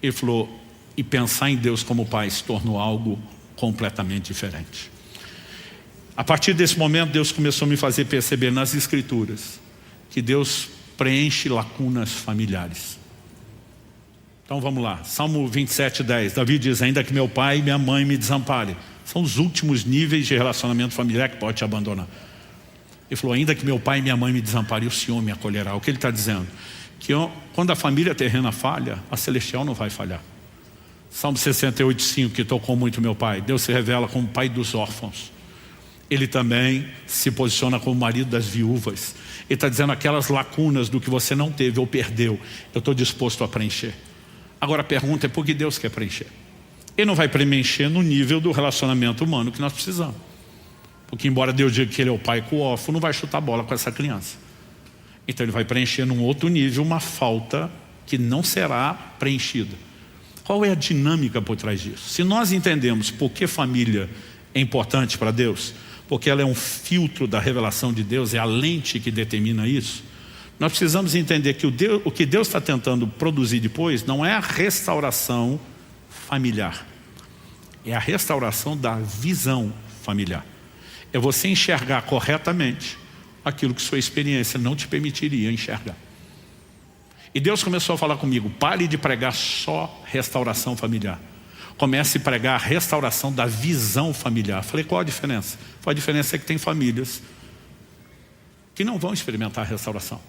Ele falou, e pensar em Deus como pai se tornou algo completamente diferente. A partir desse momento, Deus começou a me fazer perceber nas Escrituras que Deus preenche lacunas familiares. Então vamos lá, Salmo 27:10, Davi diz, ainda que meu pai e minha mãe me desamparem. São os últimos níveis de relacionamento familiar que pode te abandonar. Ele falou, ainda que meu pai e minha mãe me desamparem, o Senhor me acolherá. O que ele está dizendo? Que quando a família terrena falha, a celestial não vai falhar. Salmo 68:5, que tocou muito meu pai. Deus se revela como pai dos órfãos. Ele também se posiciona como marido das viúvas. Ele está dizendo aquelas lacunas do que você não teve ou perdeu, eu estou disposto a preencher. Agora a pergunta é por que Deus quer preencher? Ele não vai preencher no nível do relacionamento humano que nós precisamos. Porque embora Deus diga que Ele é o pai com o órfão, não vai chutar bola com essa criança. Então Ele vai preencher num outro nível uma falta que não será preenchida. Qual é a dinâmica por trás disso? Se nós entendemos por que família é importante para Deus, porque ela é um filtro da revelação de Deus, é a lente que determina isso, nós precisamos entender que o que Deus está tentando produzir depois não é a restauração familiar, é a restauração da visão familiar. É você enxergar corretamente aquilo que sua experiência não te permitiria enxergar. E Deus começou a falar comigo, pare de pregar só restauração familiar. Comece a pregar a restauração da visão familiar. Falei, qual a diferença? A diferença é que tem famílias que não vão experimentar a restauração.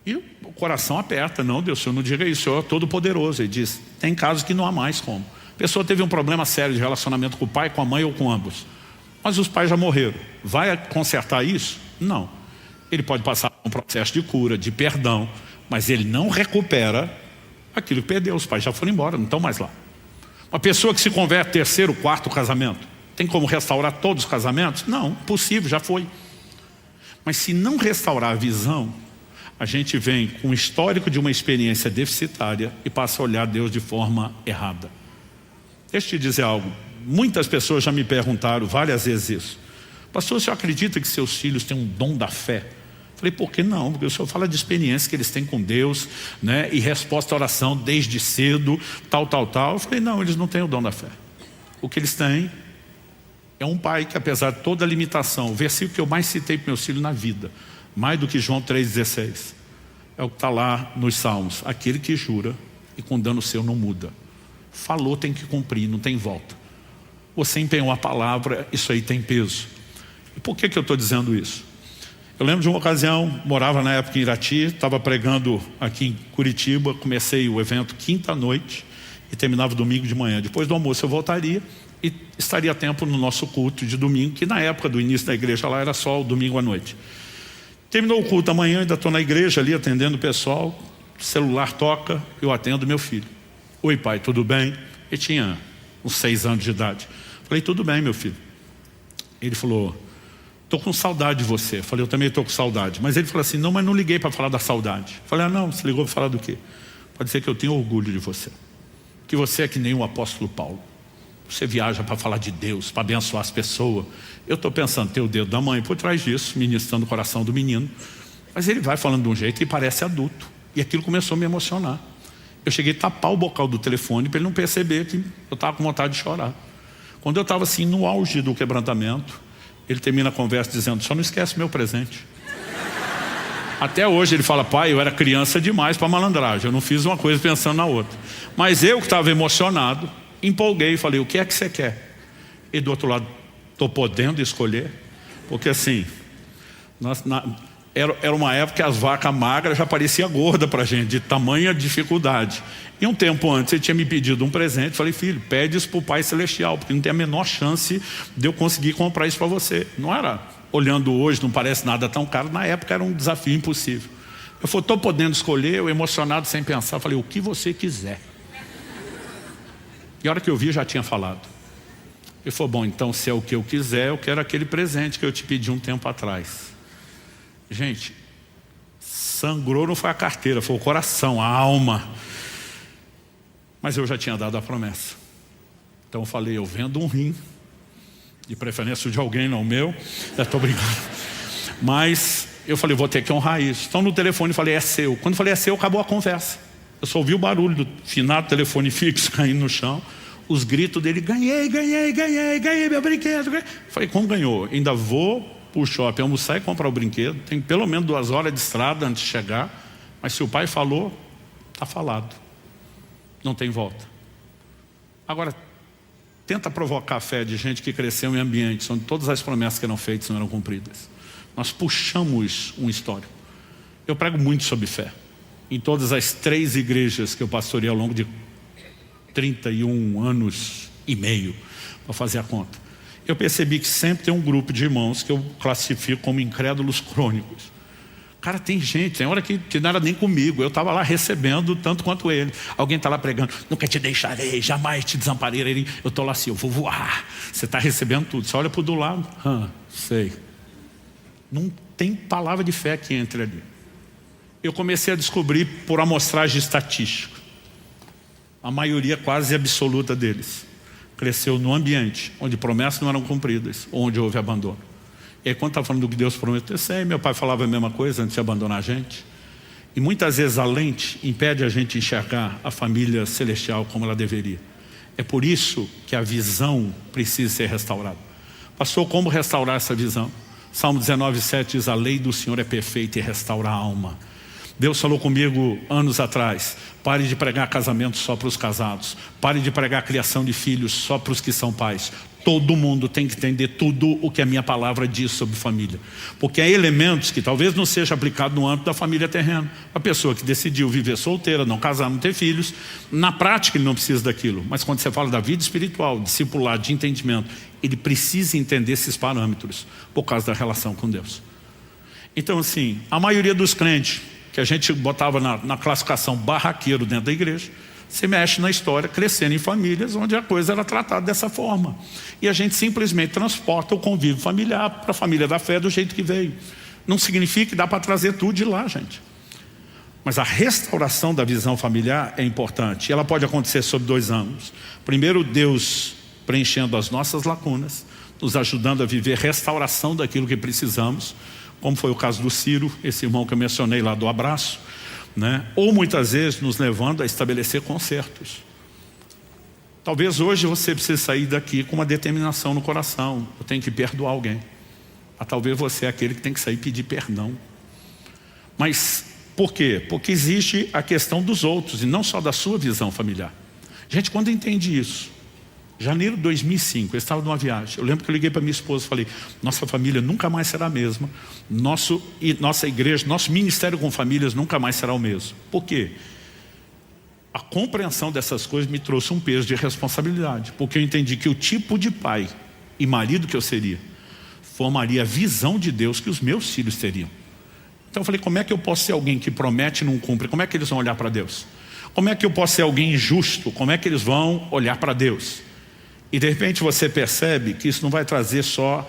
E o coração aperta. Não, Deus, o Senhor não diga isso, o Senhor é todo poderoso. Ele diz, tem casos que não há mais como. A pessoa teve um problema sério de relacionamento com o pai, com a mãe ou com ambos. Mas os pais já morreram. Vai consertar isso? Não. Ele pode passar por um processo de cura, de perdão, mas ele não recupera aquilo que perdeu. Os pais já foram embora, não estão mais lá. Uma pessoa que se converte terceiro, quarto casamento, tem como restaurar todos os casamentos? Não, possível, já foi. Mas se não restaurar a visão, a gente vem com um histórico de uma experiência deficitária e passa a olhar Deus de forma errada. Deixa eu te dizer algo. Muitas pessoas já me perguntaram várias vezes isso. Pastor, o senhor acredita que seus filhos têm um dom da fé? Falei, por que não? Porque o senhor fala de experiência que eles têm com Deus, né? E resposta à oração desde cedo, tal. Eu falei, não, eles não têm o dom da fé. O que eles têm é um pai que, apesar de toda a limitação, o versículo que eu mais citei para meus filhos na vida, mais do que João 3,16, é o que está lá nos Salmos. Aquele que jura e com dano seu não muda. Falou, tem que cumprir, não tem volta. Você empenhou a palavra, isso aí tem peso. E por que eu estou dizendo isso? Eu lembro de uma ocasião, morava na época em Irati, estava pregando aqui em Curitiba, comecei o evento quinta à noite e terminava domingo de manhã. Depois do almoço eu voltaria e estaria tempo no nosso culto de domingo, que na época do início da igreja lá era só o domingo à noite. Terminou o culto amanhã, ainda estou na igreja ali atendendo o pessoal, o celular toca, eu atendo meu filho. Oi pai, tudo bem? Ele tinha uns 6 anos de idade. Falei, tudo bem meu filho. Ele falou, estou com saudade de você. Falei, eu também estou com saudade. Mas ele falou assim, não, mas não liguei para falar da saudade. Falei, não, você ligou para falar do quê? Pode ser que eu tenha orgulho de você. Que você é que nem o apóstolo Paulo. Você viaja para falar de Deus, para abençoar as pessoas. Eu estou pensando, ter o dedo da mãe por trás disso, ministrando o coração do menino. Mas ele vai falando de um jeito e parece adulto. E aquilo começou a me emocionar. Eu cheguei a tapar o bocal do telefone para ele não perceber que eu estava com vontade de chorar. Quando eu estava assim no auge do quebrantamento, ele termina a conversa dizendo, só não esquece meu presente. Até hoje ele fala, pai, eu era criança demais para malandragem, eu não fiz uma coisa pensando na outra. Mas eu que estava emocionado, empolguei e falei, o que é que você quer? E do outro lado, estou podendo escolher? Porque assim, era uma época que as vacas magras já pareciam gordas para a gente, de tamanha dificuldade. E um tempo antes ele tinha me pedido um presente. Falei, filho, pede isso para o Pai Celestial, porque não tem a menor chance de eu conseguir comprar isso para você. Não era, olhando hoje, não parece nada tão caro. Na época era um desafio impossível. Eu falei, estou podendo escolher, eu emocionado sem pensar. Falei, o que você quiser. E a hora que eu vi, eu já tinha falado. Ele falou, bom, então se é o que eu quiser, eu quero aquele presente que eu te pedi um tempo atrás. Gente, sangrou não foi a carteira, foi o coração, a alma. Mas eu já tinha dado a promessa. Então eu falei, eu vendo um rim, de preferência de alguém, não o meu. Estou brincando. Mas eu falei, vou ter que honrar isso. Então no telefone eu falei, é seu. Quando eu falei, é seu, acabou a conversa. Eu só ouvi o barulho do finado telefone fixo caindo no chão. Os gritos dele, ganhei meu brinquedo. Ganhei. Falei, como ganhou? Ainda vou para o shopping almoçar e comprar o brinquedo. Tem pelo menos 2 horas de estrada antes de chegar. Mas se o pai falou, está falado. Não tem volta. Agora, tenta provocar a fé de gente que cresceu em ambientes onde todas as promessas que eram feitas não eram cumpridas. Nós puxamos um histórico. Eu prego muito sobre fé. Em todas as 3 igrejas que eu pastorei ao longo de 31 anos e meio, para fazer a conta. Eu percebi que sempre tem um grupo de irmãos que eu classifico como incrédulos crônicos. Cara, tem gente, tem hora que não era nem comigo. Eu estava lá recebendo tanto quanto ele. Alguém está lá pregando, nunca te deixarei, jamais te desampararei. Eu estou lá assim, eu vou voar. Você está recebendo tudo. Você olha para o do lado, sei. Não tem palavra de fé que entre ali. Eu comecei a descobrir por amostragem estatística. A maioria quase absoluta deles cresceu num ambiente onde promessas não eram cumpridas, onde houve abandono. E aí quando está falando do que Deus prometeu, eu sei, meu pai falava a mesma coisa antes de abandonar a gente. E muitas vezes a lente impede a gente enxergar a família celestial como ela deveria. É por isso que a visão precisa ser restaurada. Pastor, como restaurar essa visão? Salmo 19:7 diz, a lei do Senhor é perfeita e restaura a alma. Deus falou comigo anos atrás: pare de pregar casamento só para os casados, pare de pregar criação de filhos só para os que são pais. Todo mundo tem que entender tudo o que a minha palavra diz sobre família, porque há elementos que talvez não seja aplicado no âmbito da família terrena. A pessoa que decidiu viver solteira, não casar, não ter filhos, na prática ele não precisa daquilo, mas quando você fala da vida espiritual, discipulado, de entendimento, ele precisa entender esses parâmetros por causa da relação com Deus. Então assim, a maioria dos crentes que a gente botava na classificação barraqueiro dentro da igreja, se mexe na história, crescendo em famílias onde a coisa era tratada dessa forma. E a gente simplesmente transporta o convívio familiar para a família da fé do jeito que veio. Não significa que dá para trazer tudo de lá, gente. Mas a restauração da visão familiar é importante. E ela pode acontecer sob 2 ângulos. Primeiro, Deus preenchendo as nossas lacunas, nos ajudando a viver restauração daquilo que precisamos, como foi o caso do Ciro, esse irmão que eu mencionei lá do abraço, né? Ou muitas vezes nos levando a estabelecer consertos. Talvez hoje você precise sair daqui com uma determinação no coração: eu tenho que perdoar alguém. Talvez você é aquele que tem que sair e pedir perdão. Mas por quê? Porque existe a questão dos outros e não só da sua visão familiar. Gente, quando entende isso, janeiro de 2005, eu estava numa viagem. Eu lembro que eu liguei para minha esposa e falei: nossa família nunca mais será a mesma. Nossa igreja, nosso ministério com famílias nunca mais será o mesmo. Por quê? A compreensão dessas coisas me trouxe um peso de responsabilidade. Porque eu entendi que o tipo de pai e marido que eu seria formaria a visão de Deus que os meus filhos teriam. Então eu falei: como é que eu posso ser alguém que promete e não cumpre? Como é que eles vão olhar para Deus? Como é que eu posso ser alguém injusto? Como é que eles vão olhar para Deus? E de repente você percebe que isso não vai trazer só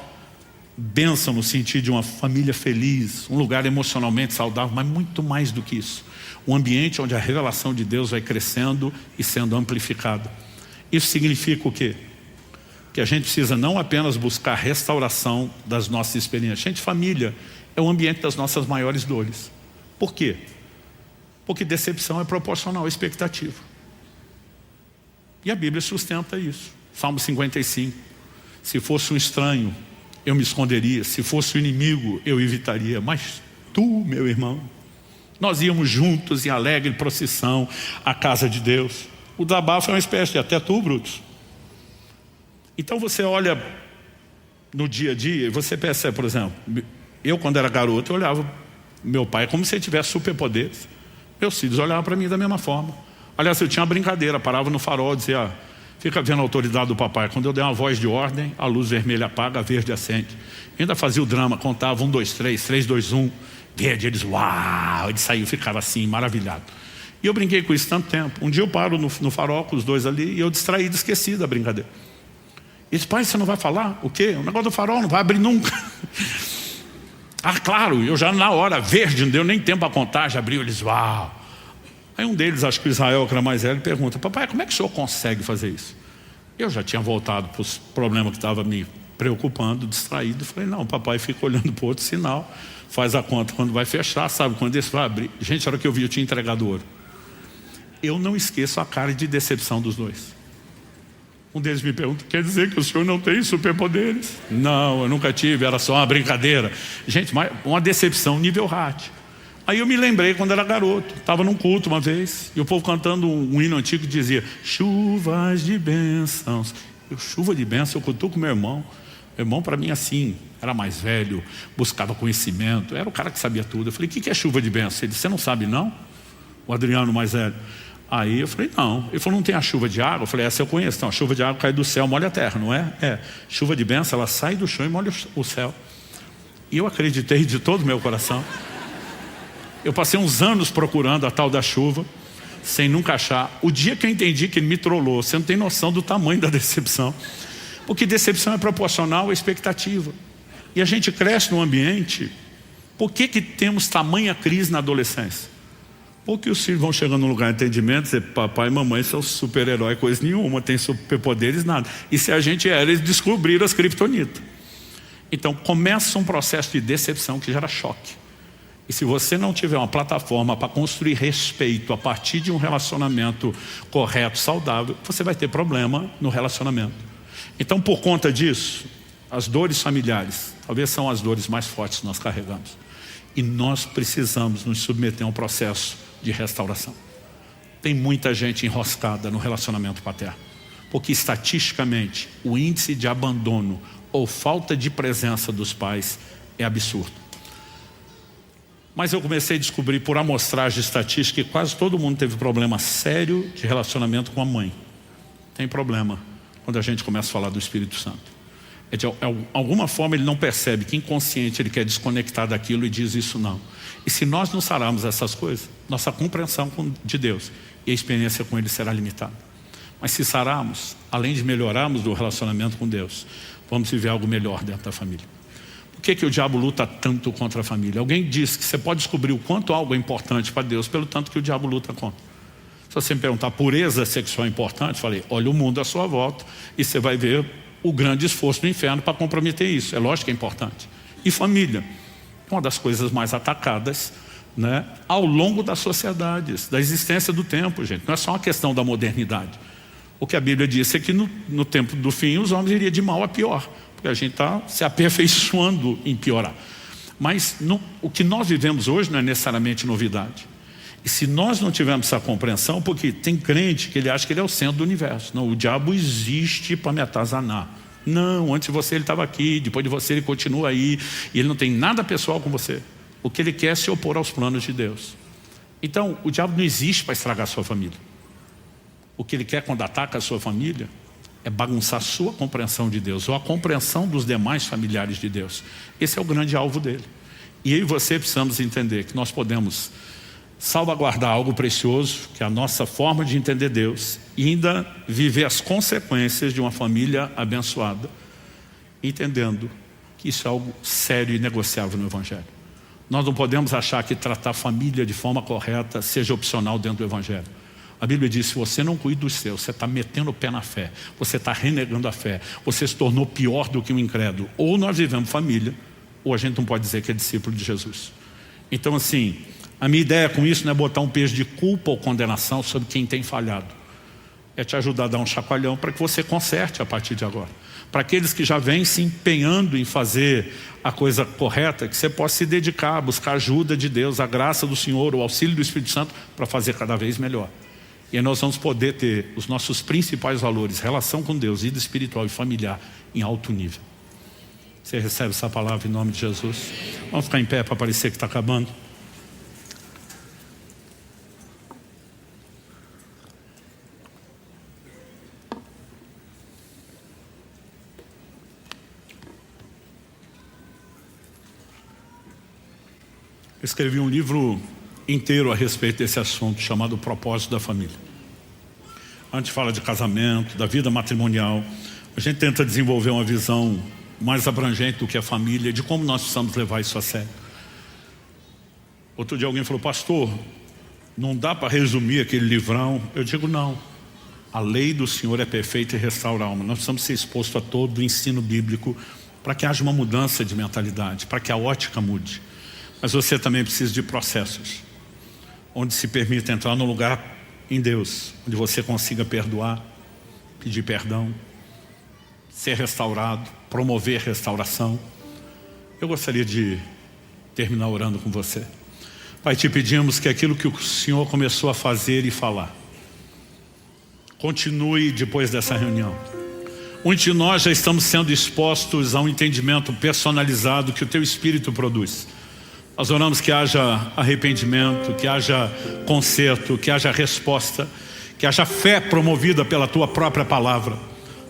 bênção no sentido de uma família feliz, um lugar emocionalmente saudável, mas muito mais do que isso. Um ambiente onde a revelação de Deus vai crescendo e sendo amplificada. Isso significa o quê? Que a gente precisa não apenas buscar restauração das nossas experiências. Gente, família é o ambiente das nossas maiores dores. Por quê? Porque decepção é proporcional à expectativa. E a Bíblia sustenta isso. Salmo 55, se fosse um estranho, eu me esconderia, se fosse um inimigo, eu evitaria, mas tu, meu irmão, nós íamos juntos em alegre procissão à casa de Deus. O desabafo é uma espécie de até tu, Brutus. Então você olha no dia a dia e você percebe, por exemplo, eu quando era garoto, eu olhava meu pai como se ele tivesse superpoderes. Meus filhos olhavam para mim da mesma forma. Aliás, eu tinha uma brincadeira, parava no farol e dizia: fica vendo a autoridade do papai. Quando eu der uma voz de ordem, a luz vermelha apaga, a verde acende. Ainda fazia o drama, contava 1, 2, 3, 3, 2, 1, verde. Eles, uau, eles saíam, ficavam assim, maravilhados. E eu brinquei com isso tanto tempo. Um dia eu paro no farol com os dois ali e eu distraído, esqueci da brincadeira. E disse: pai, você não vai falar? O quê? O negócio do farol não vai abrir nunca. Ah, claro, eu já na hora, verde, não deu nem tempo a contar, já abriu, eles, uau. Aí um deles, acho que o Israel, que era mais velho, pergunta: papai, como é que o senhor consegue fazer isso? Eu já tinha voltado para os problemas que estavam me preocupando, distraído. Falei: não, papai fica olhando para o outro sinal, faz a conta quando vai fechar, sabe quando esse vai abrir. Gente, a hora que eu vi, eu tinha entregado ouro. Eu não esqueço a cara de decepção dos dois. Um deles me pergunta: quer dizer que o senhor não tem superpoderes? Não, eu nunca tive, era só uma brincadeira. Gente, uma decepção nível Hart. Aí eu me lembrei quando era garoto, estava num culto uma vez, e o povo cantando um hino antigo que dizia: chuvas de bênçãos. Chuva de bênção, eu cutuco meu irmão. Meu irmão, para mim, assim, era mais velho, buscava conhecimento, era o cara que sabia tudo. Eu falei: o que é chuva de bênção? Ele disse: você não sabe não? O Adriano mais velho. Aí eu falei: não. Ele falou: não tem a chuva de água? Eu falei: essa eu conheço. Então, a chuva de água cai do céu, molha a terra, não é? É. Chuva de bênção, ela sai do chão e molha o céu. E eu acreditei de todo o meu coração. Eu passei uns anos procurando a tal da chuva, sem nunca achar. O dia que eu entendi que ele me trollou, você não tem noção do tamanho da decepção. Porque decepção é proporcional à expectativa. E a gente cresce num ambiente. Por que temos tamanha crise na adolescência? Porque os filhos vão chegando num lugar de entendimento e dizem: papai e mamãe são super-herói, coisa nenhuma, tem superpoderes, nada. E se a gente era, eles descobriram as criptonitas. Então começa um processo de decepção que gera choque. E se você não tiver uma plataforma para construir respeito a partir de um relacionamento correto, saudável, você vai ter problema no relacionamento. Então, por conta disso, as dores familiares talvez são as dores mais fortes que nós carregamos. E nós precisamos nos submeter a um processo de restauração. Tem muita gente enroscada no relacionamento paterno, porque estatisticamente o índice de abandono ou falta de presença dos pais é absurdo. Mas eu comecei a descobrir por amostragem de que quase todo mundo teve problema sério de relacionamento com a mãe. Tem problema quando a gente começa a falar do Espírito Santo. De alguma forma ele não percebe que inconsciente ele quer desconectar daquilo e diz isso não. E se nós não sararmos essas coisas, nossa compreensão de Deus e a experiência com Ele será limitada. Mas se sararmos, além de melhorarmos do relacionamento com Deus, vamos viver algo melhor dentro da família. Por que o diabo luta tanto contra a família? Alguém disse que você pode descobrir o quanto algo é importante para Deus pelo tanto que o diabo luta contra. Se você me perguntar, pureza sexual é importante? Falei, olha o mundo à sua volta e você vai ver o grande esforço do inferno para comprometer isso. É lógico que é importante. E família, uma das coisas mais atacadas, né, ao longo das sociedades, da existência do tempo, gente. Não é só uma questão da modernidade. O que a Bíblia diz é que no tempo do fim os homens iriam de mal a pior, porque a gente está se aperfeiçoando em piorar. Mas o que nós vivemos hoje não é necessariamente novidade. E se nós não tivermos essa compreensão, porque tem crente que ele acha que ele é o centro do universo. Não, o diabo existe para me atazanar. Não, antes de você ele estava aqui, depois de você ele continua aí, e ele não tem nada pessoal com você. O que ele quer é se opor aos planos de Deus. Então, o diabo não existe para estragar a sua família. O que ele quer quando ataca a sua família é bagunçar a sua compreensão de Deus, ou a compreensão dos demais familiares de Deus. Esse é o grande alvo dele. E eu e você precisamos entender que nós podemos salvaguardar algo precioso, que é a nossa forma de entender Deus, e ainda viver as consequências de uma família abençoada, entendendo que isso é algo sério e negociável no Evangelho. Nós não podemos achar que tratar a família de forma correta seja opcional dentro do Evangelho. A Bíblia diz, se você não cuida dos seus, você está metendo o pé na fé, você está renegando a fé, você se tornou pior do que um incrédulo. Ou nós vivemos família, ou a gente não pode dizer que é discípulo de Jesus. Então assim, a minha ideia com isso não é botar um peso de culpa ou condenação sobre quem tem falhado. É te ajudar a dar um chacoalhão para que você conserte a partir de agora. Para aqueles que já vêm se empenhando em fazer a coisa correta, que você possa se dedicar a buscar a ajuda de Deus, a graça do Senhor, o auxílio do Espírito Santo para fazer cada vez melhor. E aí nós vamos poder ter os nossos principais valores, relação com Deus, vida espiritual e familiar em alto nível. Você recebe essa palavra em nome de Jesus? Vamos ficar em pé para parecer que está acabando. Eu escrevi um livro inteiro a respeito desse assunto, chamado O Propósito da Família. A gente fala de casamento, da vida matrimonial. A gente tenta desenvolver uma visão mais abrangente do que a família, de como nós precisamos levar isso a sério. Outro dia alguém falou, pastor, não dá para resumir aquele livrão? Eu digo, não. A lei do Senhor é perfeita e restaura a alma. Nós precisamos ser expostos a todo o ensino bíblico para que haja uma mudança de mentalidade, para que a ótica mude. Mas você também precisa de processos, onde se permita entrar no lugar em Deus, onde você consiga perdoar, pedir perdão, ser restaurado, promover restauração. Eu gostaria de terminar orando com você. Pai, te pedimos que aquilo que o Senhor começou a fazer e falar, continue depois dessa reunião. Muitos de nós já estamos sendo expostos a um entendimento personalizado que o Teu Espírito produz. Nós oramos que haja arrependimento, que haja conserto, que haja resposta, que haja fé promovida pela Tua própria palavra,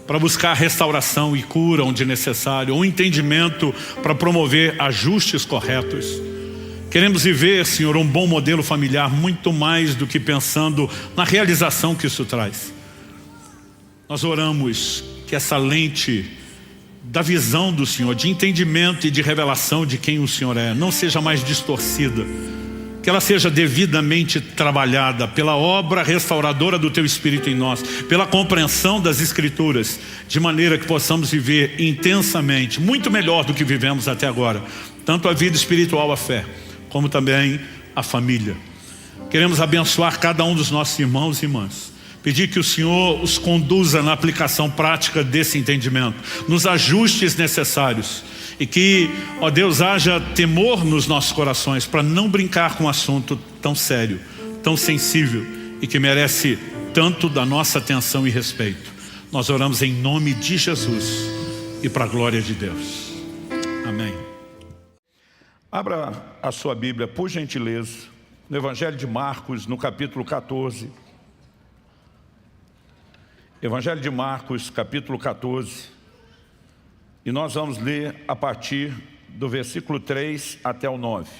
para buscar restauração e cura onde necessário, um entendimento para promover ajustes corretos. Queremos viver, Senhor, um bom modelo familiar, muito mais do que pensando na realização que isso traz. Nós oramos que essa lente da visão do Senhor, de entendimento e de revelação de quem o Senhor é, não seja mais distorcida, que ela seja devidamente trabalhada pela obra restauradora do Teu Espírito em nós, pela compreensão das Escrituras, de maneira que possamos viver intensamente, muito melhor do que vivemos até agora, tanto a vida espiritual, a fé, como também a família. Queremos abençoar cada um dos nossos irmãos e irmãs, pedir que o Senhor os conduza na aplicação prática desse entendimento, nos ajustes necessários, E que, ó Deus, haja temor nos nossos corações para não brincar com um assunto tão sério, tão sensível e que merece tanto da nossa atenção e respeito. Nós oramos em nome de Jesus e para a glória de Deus. Amém. Abra a sua Bíblia, por gentileza, no Evangelho de Marcos, no capítulo 14. Evangelho de Marcos, capítulo 14. E nós vamos ler a partir do versículo 3 até o 9.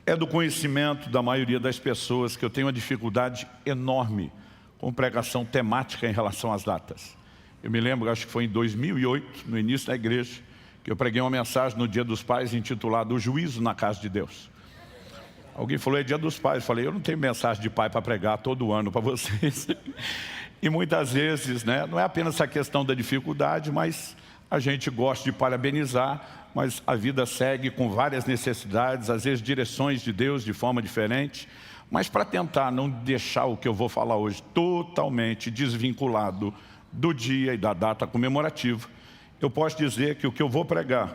É do conhecimento da maioria das pessoas que eu tenho uma dificuldade enorme com pregação temática em relação às datas. Eu me lembro, acho que foi em 2008, no início da igreja, que eu preguei uma mensagem no Dia dos Pais intitulada O Juízo na Casa de Deus. Alguém falou, é Dia dos Pais. Eu falei, eu não tenho mensagem de pai para pregar todo ano para vocês. E muitas vezes, né, não é apenas essa questão da dificuldade, mas a gente gosta de parabenizar, mas a vida segue com várias necessidades, às vezes direções de Deus de forma diferente. Mas para tentar não deixar o que eu vou falar hoje totalmente desvinculado do dia e da data comemorativa, eu posso dizer que o que eu vou pregar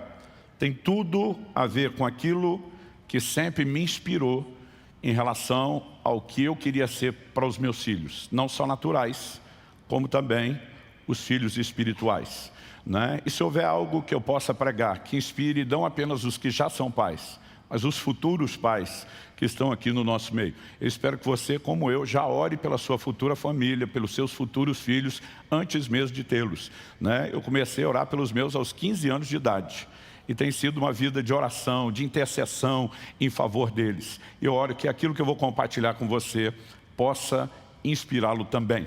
tem tudo a ver com aquilo que sempre me inspirou em relação ao que eu queria ser para os meus filhos, não só naturais, como também os filhos espirituais, né? E se houver algo que eu possa pregar, que inspire não apenas os que já são pais, mas os futuros pais que estão aqui no nosso meio. Eu espero que você, como eu, já ore pela sua futura família, pelos seus futuros filhos, antes mesmo de tê-los, né? Eu comecei a orar pelos meus aos 15 anos de idade. E tem sido uma vida de oração, de intercessão em favor deles. E eu oro que aquilo que eu vou compartilhar com você possa inspirá-lo também,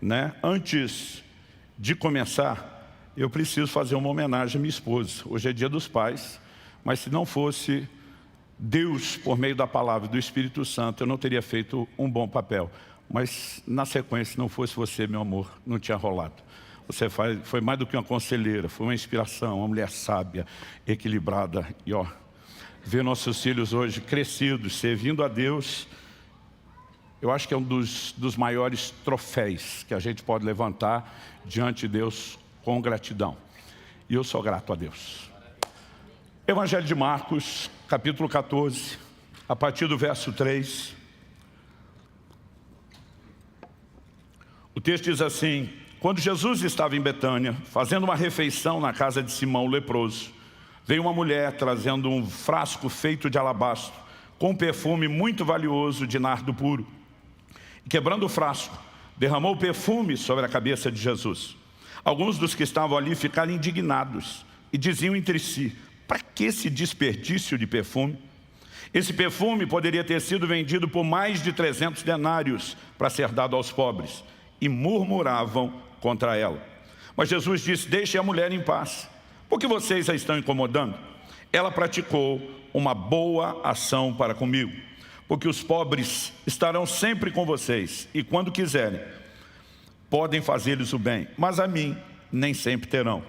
né? Antes de começar, eu preciso fazer uma homenagem à minha esposa. Hoje é Dia dos Pais, mas se não fosse Deus, por meio da palavra do Espírito Santo, eu não teria feito um bom papel. Mas na sequência, se não fosse você, meu amor, não tinha rolado. Você foi mais do que uma conselheira, foi uma inspiração, uma mulher sábia, equilibrada. E ó, ver nossos filhos hoje crescidos, servindo a Deus, eu acho que é um dos maiores troféus que a gente pode levantar diante de Deus com gratidão. E eu sou grato a Deus. Evangelho de Marcos, capítulo 14, a partir do verso 3. O texto diz assim: quando Jesus estava em Betânia, fazendo uma refeição na casa de Simão o leproso, veio uma mulher trazendo um frasco feito de alabastro, com um perfume muito valioso de nardo puro. E quebrando o frasco, derramou o perfume sobre a cabeça de Jesus. Alguns dos que estavam ali ficaram indignados e diziam entre si: para que esse desperdício de perfume? Esse perfume poderia ter sido vendido por mais de 300 denários para ser dado aos pobres. E murmuravam contra ela. Mas Jesus disse: deixem a mulher em paz, porque vocês a estão incomodando. Ela praticou uma boa ação para comigo, porque os pobres estarão sempre com vocês, e quando quiserem, podem fazer-lhes o bem, mas a mim nem sempre terão.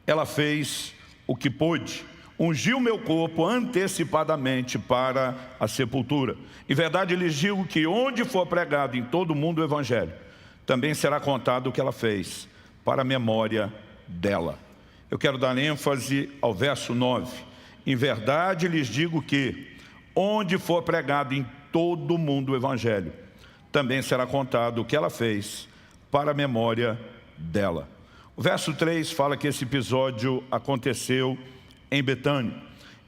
Ela fez o que pôde, ungiu meu corpo antecipadamente para a sepultura. Em verdade lhes digo que onde for pregado em todo o mundo o Evangelho, também será contado o que ela fez, para a memória dela. Eu quero dar ênfase ao verso 9. Em verdade lhes digo que, onde for pregado em todo o mundo o Evangelho, também será contado o que ela fez, para a memória dela. O verso 3 fala que esse episódio aconteceu em Betânia.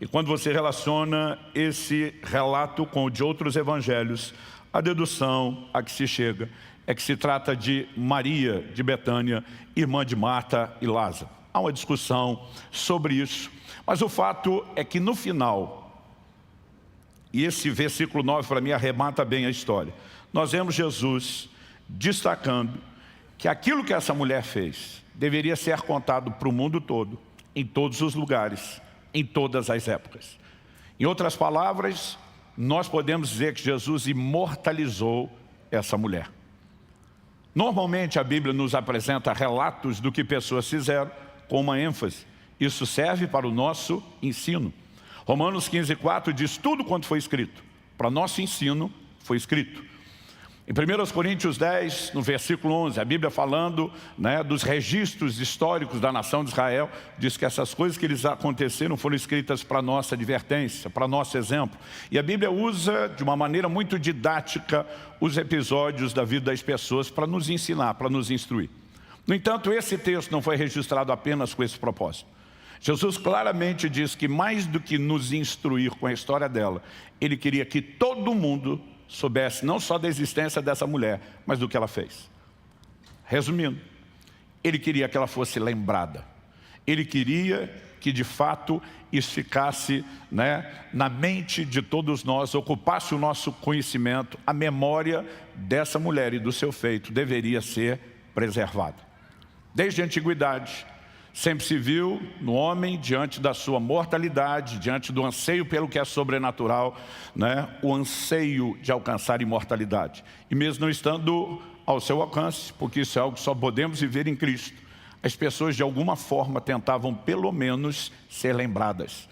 E quando você relaciona esse relato com o de outros evangelhos, a dedução a que se chega é que se trata de Maria de Betânia, irmã de Marta e Lázaro. Há uma discussão sobre isso, mas o fato é que no final, e esse versículo 9 para mim arremata bem a história, nós vemos Jesus destacando que aquilo que essa mulher fez deveria ser contado para o mundo todo, em todos os lugares, em todas as épocas. Em outras palavras, nós podemos dizer que Jesus imortalizou essa mulher. Normalmente a Bíblia nos apresenta relatos do que pessoas fizeram com uma ênfase. Isso serve para o nosso ensino. Romanos 15:4 diz: tudo quanto foi escrito, para nosso ensino foi escrito. Em 1 Coríntios 10, no versículo 11, a Bíblia falando, né, dos registros históricos da nação de Israel, diz que essas coisas que eles aconteceram foram escritas para nossa advertência, para nosso exemplo. E a Bíblia usa de uma maneira muito didática os episódios da vida das pessoas para nos ensinar, para nos instruir. No entanto, esse texto não foi registrado apenas com esse propósito. Jesus claramente diz que mais do que nos instruir com a história dela, Ele queria que todo mundo soubesse não só da existência dessa mulher, mas do que ela fez. Resumindo, Ele queria que ela fosse lembrada. Ele queria que de fato isso ficasse, né, na mente de todos nós, ocupasse o nosso conhecimento. A memória dessa mulher e do seu feito deveria ser preservada. Desde a antiguidade, sempre se viu no homem, diante da sua mortalidade, diante do anseio pelo que é sobrenatural, né, o anseio de alcançar imortalidade. E mesmo não estando ao seu alcance, porque isso é algo que só podemos viver em Cristo, as pessoas de alguma forma tentavam pelo menos ser lembradas.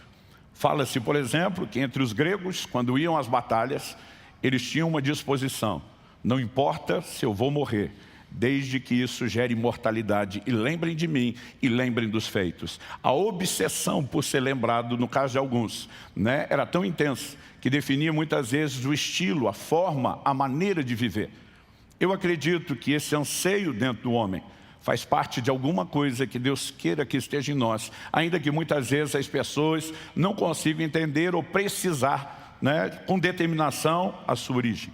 Fala-se, por exemplo, que entre os gregos, quando iam às batalhas, eles tinham uma disposição: não importa se eu vou morrer, desde que isso gere imortalidade, e lembrem de mim e lembrem dos feitos. A obsessão por ser lembrado, no caso de alguns, né, era tão intensa que definia muitas vezes o estilo, a forma, a maneira de viver. Eu acredito que esse anseio dentro do homem faz parte de alguma coisa que Deus queira que esteja em nós, ainda que muitas vezes as pessoas não consigam entender ou precisar, né, com determinação a sua origem.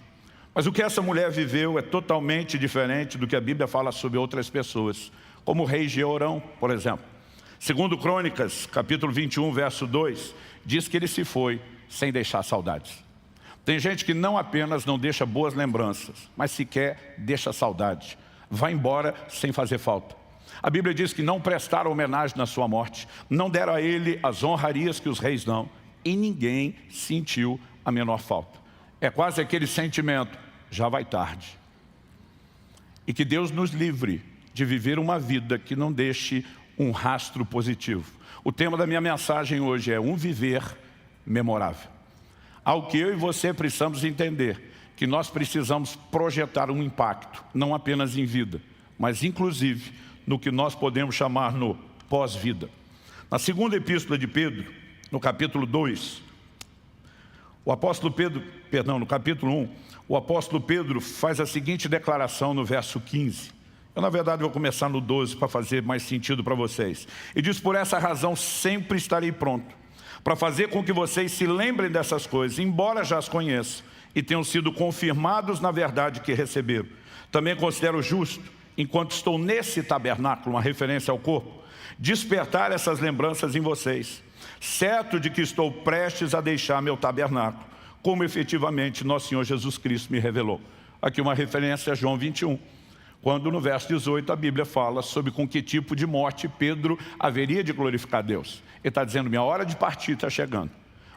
Mas o que essa mulher viveu é totalmente diferente do que a Bíblia fala sobre outras pessoas, como o rei Jeorão, por exemplo. Segundo Crônicas, capítulo 21, verso 2, diz que ele se foi sem deixar saudades. Tem gente que não apenas não deixa boas lembranças, mas sequer deixa saudade. Vai embora sem fazer falta. A Bíblia diz que não prestaram homenagem na sua morte, não deram a ele as honrarias que os reis dão, e ninguém sentiu a menor falta. É quase aquele sentimento: já vai tarde. E que Deus nos livre de viver uma vida que não deixe um rastro positivo. O tema da minha mensagem hoje é um viver memorável. Ao que eu e você precisamos entender que nós precisamos projetar um impacto, não apenas em vida, mas inclusive no que nós podemos chamar no pós-vida. Na segunda epístola de Pedro, no capítulo 2, no capítulo 1, o apóstolo Pedro faz a seguinte declaração no verso 15. Eu, na verdade, vou começar no 12 para fazer mais sentido para vocês. Ele diz: por essa razão sempre estarei pronto para fazer com que vocês se lembrem dessas coisas, embora já as conheçam e tenham sido confirmados na verdade que receberam. Também considero justo, enquanto estou nesse tabernáculo, uma referência ao corpo, despertar essas lembranças em vocês, certo de que estou prestes a deixar meu tabernáculo, como efetivamente nosso Senhor Jesus Cristo me revelou. Aqui uma referência a João 21, quando no verso 18 a Bíblia fala sobre com que tipo de morte Pedro haveria de glorificar Deus. Ele está dizendo: minha hora de partir está chegando.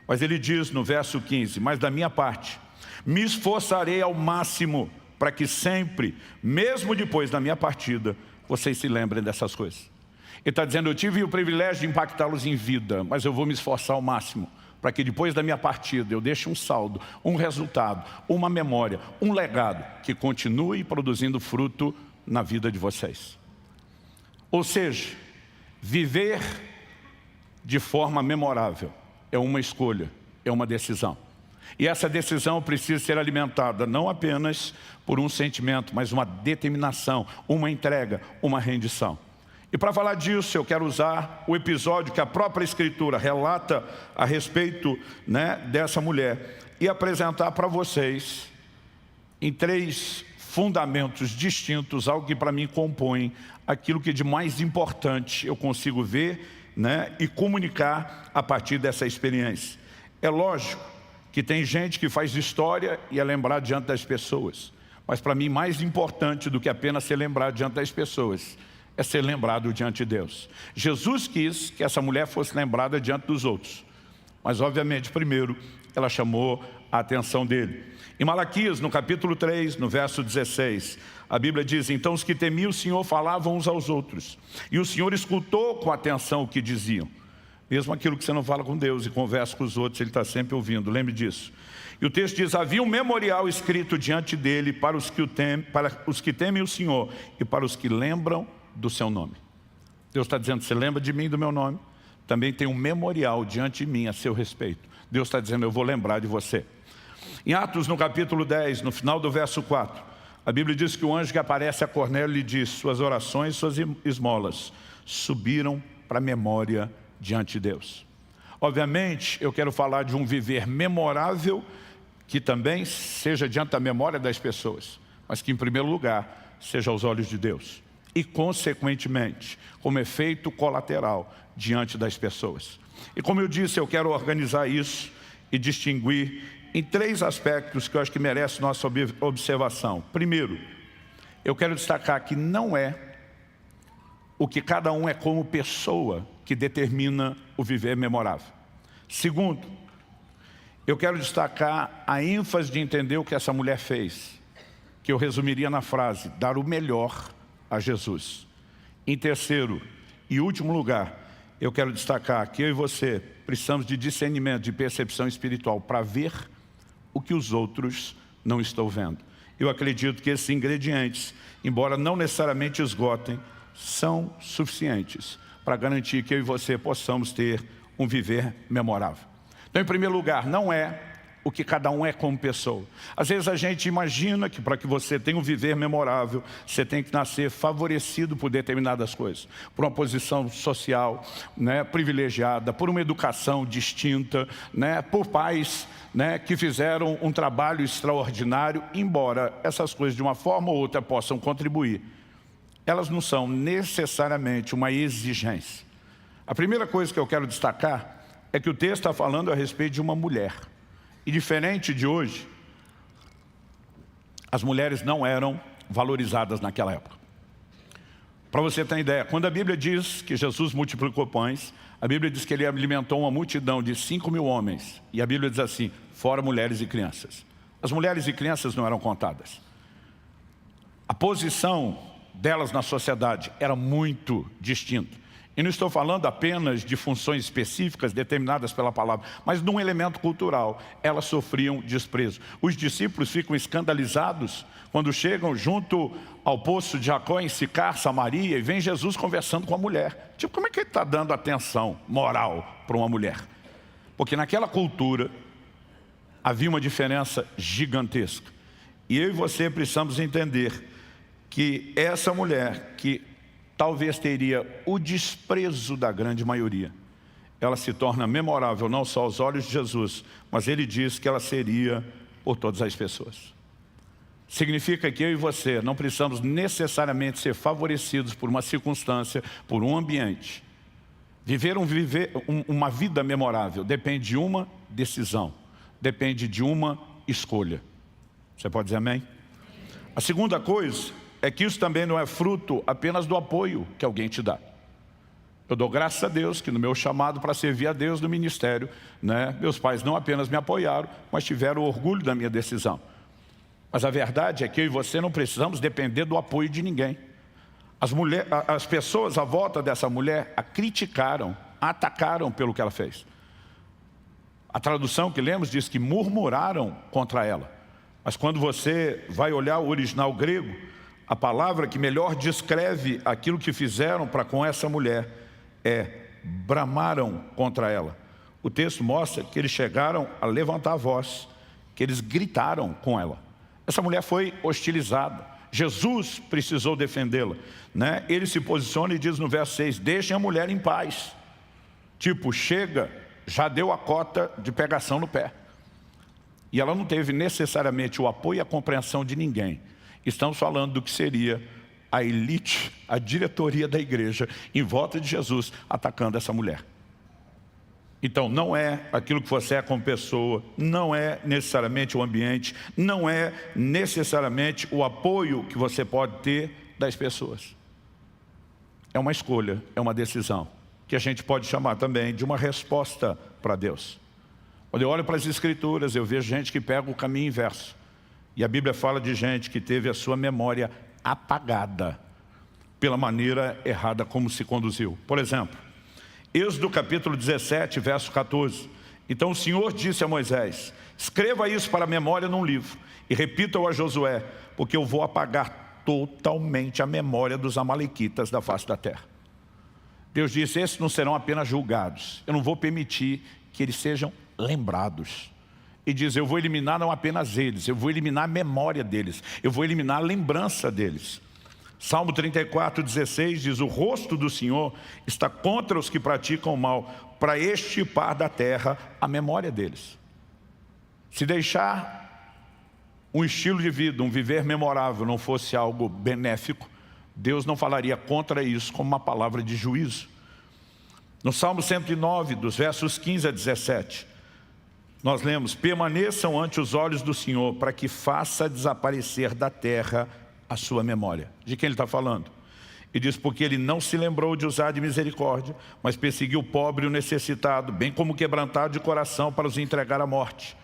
Mas ele diz no verso 15: mas da minha parte, me esforçarei ao máximo para que sempre, mesmo depois da minha partida, vocês se lembrem dessas coisas. Ele está dizendo: eu tive o privilégio de impactá-los em vida, mas eu vou me esforçar ao máximo para que depois da minha partida eu deixe um saldo, um resultado, uma memória, um legado que continue produzindo fruto na vida de vocês. Ou seja, viver de forma memorável é uma escolha, é uma decisão. E essa decisão precisa ser alimentada não apenas por um sentimento, mas uma determinação, uma entrega, uma rendição. E para falar disso, eu quero usar o episódio que a própria Escritura relata a respeito, né, dessa mulher e apresentar para vocês, em 3 fundamentos distintos, algo que para mim compõe aquilo que de mais importante eu consigo ver, né, e comunicar a partir dessa experiência. É lógico que tem gente que faz história e é lembrado diante das pessoas, mas para mim mais importante do que apenas ser lembrado diante das pessoas é ser lembrado diante de Deus. Jesus quis que essa mulher fosse lembrada diante dos outros, mas obviamente primeiro ela chamou a atenção dele. Em Malaquias, no capítulo 3, no verso 16, a Bíblia diz: então os que temiam o Senhor falavam uns aos outros, e o Senhor escutou com atenção o que diziam. Mesmo aquilo que você não fala com Deus e conversa com os outros, Ele está sempre ouvindo, lembre disso. E o texto diz, havia um memorial escrito diante dele para os que temem o Senhor e para os que lembram do seu nome. Deus está dizendo, você lembra de mim e do meu nome? Também tem um memorial diante de mim a seu respeito. Deus está dizendo, eu vou lembrar de você. Em Atos, no capítulo 10, no final do verso 4, a Bíblia diz que o anjo que aparece a Cornélio lhe diz, suas orações, suas esmolas subiram para a memória diante de Deus. Obviamente, eu quero falar de um viver memorável que também seja diante da memória das pessoas, mas que em primeiro lugar seja aos olhos de Deus. E consequentemente, como efeito colateral diante das pessoas. E como eu disse, eu quero organizar isso e distinguir em 3 aspectos que eu acho que merecem nossa observação. Primeiro, eu quero destacar que não é o que cada um é como pessoa que determina o viver memorável. Segundo, eu quero destacar a ênfase de entender o que essa mulher fez, que eu resumiria na frase, dar o melhor a Jesus. Em terceiro e último lugar, eu quero destacar que eu e você precisamos de discernimento, de percepção espiritual para ver o que os outros não estão vendo. Eu acredito que esses ingredientes, embora não necessariamente esgotem, são suficientes para garantir que eu e você possamos ter um viver memorável. Então, em primeiro lugar, não é o que cada um é como pessoa. Às vezes a gente imagina que para que você tenha um viver memorável, você tem que nascer favorecido por determinadas coisas. Por uma posição social, né, privilegiada, por uma educação distinta, né, por pais, né, que fizeram um trabalho extraordinário, embora essas coisas de uma forma ou outra possam contribuir. Elas não são necessariamente uma exigência. A primeira coisa que eu quero destacar é que o texto está falando a respeito de uma mulher. E diferente de hoje, as mulheres não eram valorizadas naquela época. Para você ter ideia, quando a Bíblia diz que Jesus multiplicou pães, a Bíblia diz que ele alimentou uma multidão de 5.000 homens. E a Bíblia diz assim, fora mulheres e crianças. As mulheres e crianças não eram contadas. A posição delas na sociedade era muito distinta. E não estou falando apenas de funções específicas determinadas pela palavra, mas de um elemento cultural. Elas sofriam desprezo. Os discípulos ficam escandalizados quando chegam junto ao poço de Jacó em Sicar, Samaria, e vem Jesus conversando com a mulher. Tipo, como é que ele está dando atenção moral para uma mulher? Porque naquela cultura havia uma diferença gigantesca. E eu e você precisamos entender que essa mulher que talvez teria o desprezo da grande maioria, ela se torna memorável não só aos olhos de Jesus, mas ele diz que ela seria por todas as pessoas. Significa que eu e você não precisamos necessariamente ser favorecidos por uma circunstância, por um ambiente. Viver uma vida memorável depende de uma decisão, depende de uma escolha. Você pode dizer amém? A segunda coisa é que isso também não é fruto apenas do apoio que alguém te dá. Eu dou graças a Deus que no meu chamado para servir a Deus no ministério, né, meus pais não apenas me apoiaram, mas tiveram orgulho da minha decisão. Mas a verdade é que eu e você não precisamos depender do apoio de ninguém. As pessoas à volta dessa mulher a criticaram, a atacaram pelo que ela fez. A tradução que lemos diz que murmuraram contra ela. Mas quando você vai olhar o original grego, a palavra que melhor descreve aquilo que fizeram para com essa mulher é bramaram contra ela. O texto mostra que eles chegaram a levantar a voz, que eles gritaram com ela. Essa mulher foi hostilizada. Jesus precisou defendê-la, né? Ele se posiciona e diz no verso 6, deixem a mulher em paz. Tipo, chega, já deu a cota de pegação no pé. E ela não teve necessariamente o apoio e a compreensão de ninguém. Estamos falando do que seria a elite, a diretoria da igreja, em volta de Jesus, atacando essa mulher. Então, não é aquilo que você é como pessoa, não é necessariamente o ambiente, não é necessariamente o apoio que você pode ter das pessoas. É uma escolha, é uma decisão, que a gente pode chamar também de uma resposta para Deus. Quando eu olho para as Escrituras, eu vejo gente que pega o caminho inverso. E a Bíblia fala de gente que teve a sua memória apagada pela maneira errada como se conduziu. Por exemplo, Êxodo capítulo 17, verso 14. Então o Senhor disse a Moisés: escreva isso para a memória num livro e repita-o a Josué, porque eu vou apagar totalmente a memória dos amalequitas da face da terra. Deus disse: esses não serão apenas julgados, eu não vou permitir que eles sejam lembrados. E diz: eu vou eliminar não apenas eles, eu vou eliminar a memória deles, eu vou eliminar a lembrança deles. Salmo 34:16 diz: o rosto do Senhor está contra os que praticam o mal, para extirpar da terra a memória deles. Se deixar um estilo de vida, um viver memorável não fosse algo benéfico, Deus não falaria contra isso como uma palavra de juízo. No Salmo 109, dos versos 15 a 17, nós lemos: permaneçam ante os olhos do Senhor, para que faça desaparecer da terra a sua memória. De quem ele está falando? E diz: porque ele não se lembrou de usar de misericórdia, mas perseguiu o pobre e o necessitado, bem como o quebrantado de coração, para os entregar à morte.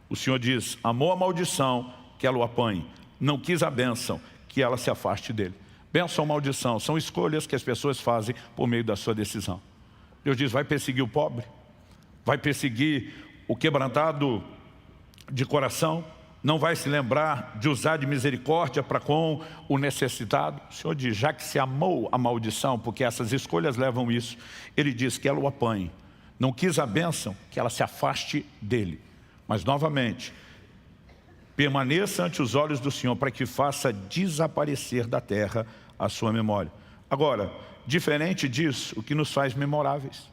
O Senhor diz: amou a maldição, que ela o apanhe. Não quis a bênção, que ela se afaste dele. Bênção ou maldição são escolhas que as pessoas fazem por meio da sua decisão. Deus diz: vai perseguir o pobre, vai perseguir o quebrantado de coração, não vai se lembrar de usar de misericórdia para com o necessitado. O Senhor diz: já que se amou a maldição, porque essas escolhas levam isso, ele diz que ela o apanhe. Não quis a bênção, que ela se afaste dele. Mas novamente, permaneça ante os olhos do Senhor, para que faça desaparecer da terra a sua memória. Agora, diferente disso, o que nos faz memoráveis?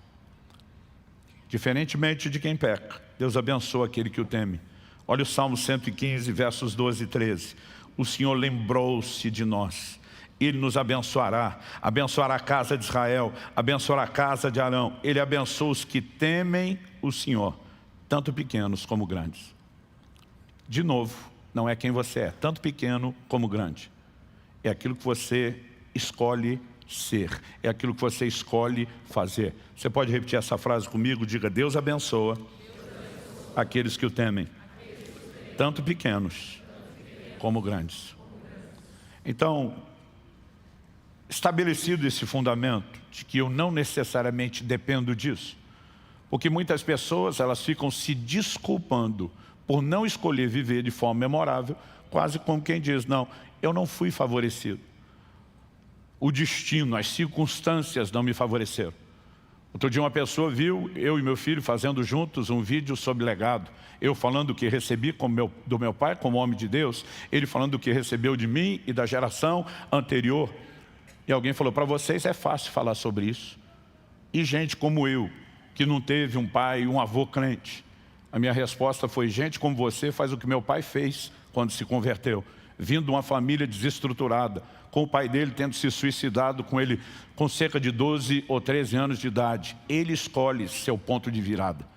Diferentemente de quem peca, Deus abençoa aquele que o teme. Olha o Salmo 115, versos 12 e 13. O Senhor lembrou-se de nós. Ele nos abençoará, abençoará a casa de Israel, abençoará a casa de Arão. Ele abençoa os que temem o Senhor, tanto pequenos como grandes. De novo, não é quem você é, tanto pequeno como grande. É aquilo que você escolhe ser, é aquilo que você escolhe fazer. Você pode repetir essa frase comigo? Diga: Deus abençoa aqueles que o temem, tanto pequenos como grandes. Então, estabelecido esse fundamento de que eu não necessariamente dependo disso, porque muitas pessoas elas ficam se desculpando por não escolher viver de forma memorável, quase como quem diz: não, eu não fui favorecido. O destino, as circunstâncias não me favoreceram. Outro dia uma pessoa viu eu e meu filho fazendo juntos um vídeo sobre legado. Eu falando o que recebi do meu pai como homem de Deus, ele falando o que recebeu de mim e da geração anterior. E alguém falou: para vocês é fácil falar sobre isso. E gente como eu, que não teve um pai e um avô crente. A minha resposta foi: gente como você faz o que meu pai fez quando se converteu. Vindo de uma família desestruturada, com o pai dele tendo se suicidado com ele com cerca de 12 ou 13 anos de idade. Ele escolhe seu ponto de virada.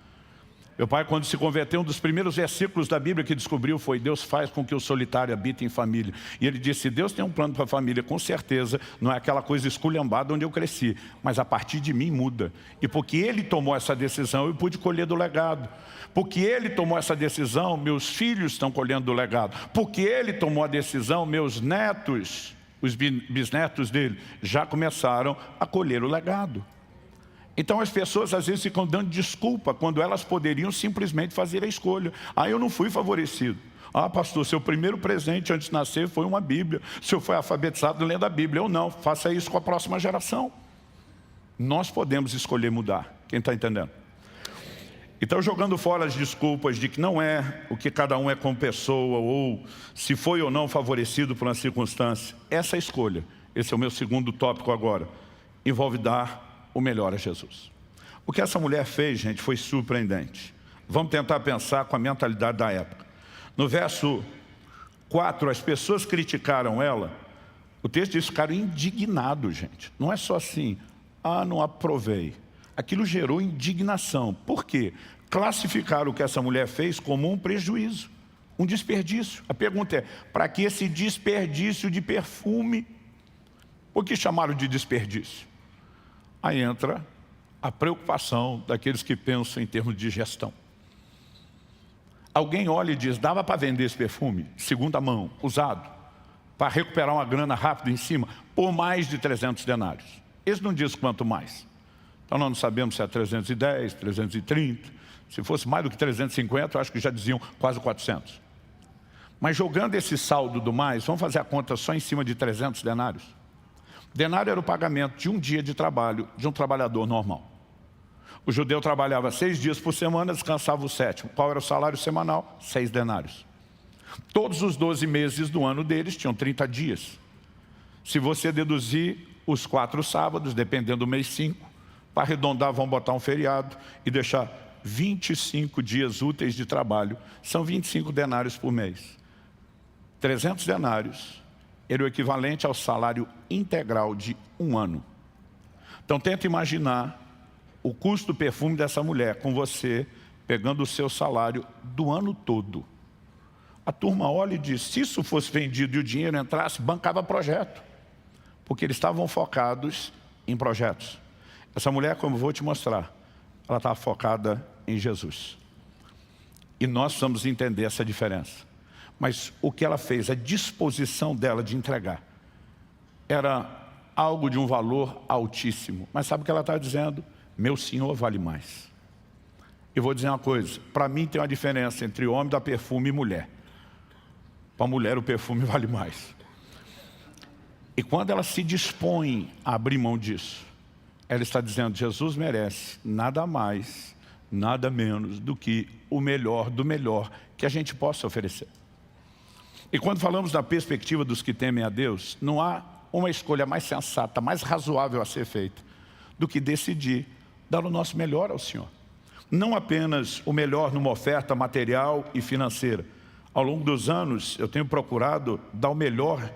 Meu pai, quando se converteu, um dos primeiros versículos da Bíblia que descobriu foi: Deus faz com que o solitário habite em família. E ele disse: Deus tem um plano para a família, com certeza não é aquela coisa esculhambada onde eu cresci, mas a partir de mim muda. E porque ele tomou essa decisão, eu pude colher do legado. Porque ele tomou essa decisão, meus filhos estão colhendo do legado. Porque ele tomou a decisão, meus netos, os bisnetos dele, já começaram a colher o legado. Então as pessoas às vezes ficam dando desculpa quando elas poderiam simplesmente fazer a escolha. Ah, eu não fui favorecido. Ah, pastor, seu primeiro presente antes de nascer foi uma Bíblia. O senhor foi alfabetizado lendo a Bíblia. Eu não, faça isso com a próxima geração. Nós podemos escolher mudar. Quem está entendendo? Então, jogando fora as desculpas de que não é o que cada um é como pessoa, ou se foi ou não favorecido por uma circunstância, essa escolha, esse é o meu segundo tópico agora, envolve dar o melhor a Jesus. O que essa mulher fez, gente, foi surpreendente. Vamos tentar pensar com a mentalidade da época. No verso 4, as pessoas criticaram ela. O texto diz que ficaram indignados, gente. Não é só assim: ah, não aprovei. Aquilo gerou indignação. Por quê? Classificaram o que essa mulher fez como um prejuízo, um desperdício. A pergunta é: para que esse desperdício de perfume? Por que chamaram de desperdício? Aí entra a preocupação daqueles que pensam em termos de gestão. Alguém olha e diz: dava para vender esse perfume, segunda mão, usado, para recuperar uma grana rápida em cima, por mais de 300 denários. Eles não dizem quanto mais. Então nós não sabemos se é 310, 330, Se fosse mais do que 350, eu acho que já diziam quase 400. Mas jogando esse saldo do mais, vamos fazer a conta só em cima de 300 denários. Denário era o pagamento de um dia de trabalho de um trabalhador normal. O judeu trabalhava 6 dias por semana, descansava o 7º. Qual era o salário semanal? 6 denários. Todos os 12 meses do ano deles tinham 30 dias. Se você deduzir os 4 sábados, dependendo do mês 5, para arredondar, vão botar um feriado e deixar 25 dias úteis de trabalho. São 25 denários por mês. 300 denários era o equivalente ao salário integral de um ano. Então tenta imaginar o custo do perfume dessa mulher com você pegando o seu salário do ano todo. A turma olha e diz, se isso fosse vendido e o dinheiro entrasse, bancava projeto. Porque eles estavam focados em projetos. Essa mulher, como eu vou te mostrar, ela estava focada em Jesus. E nós precisamos entender essa diferença. Mas o que ela fez, a disposição dela de entregar, era algo de um valor altíssimo. Mas sabe o que ela está dizendo? Meu Senhor vale mais. E vou dizer uma coisa, para mim tem uma diferença entre homem da perfume e mulher. Para a mulher o perfume vale mais. E quando ela se dispõe a abrir mão disso, ela está dizendo, Jesus merece nada mais, nada menos do que o melhor do melhor que a gente possa oferecer. E quando falamos da perspectiva dos que temem a Deus, não há uma escolha mais sensata, mais razoável a ser feita, do que decidir dar o nosso melhor ao Senhor. Não apenas o melhor numa oferta material e financeira. Ao longo dos anos, eu tenho procurado dar o melhor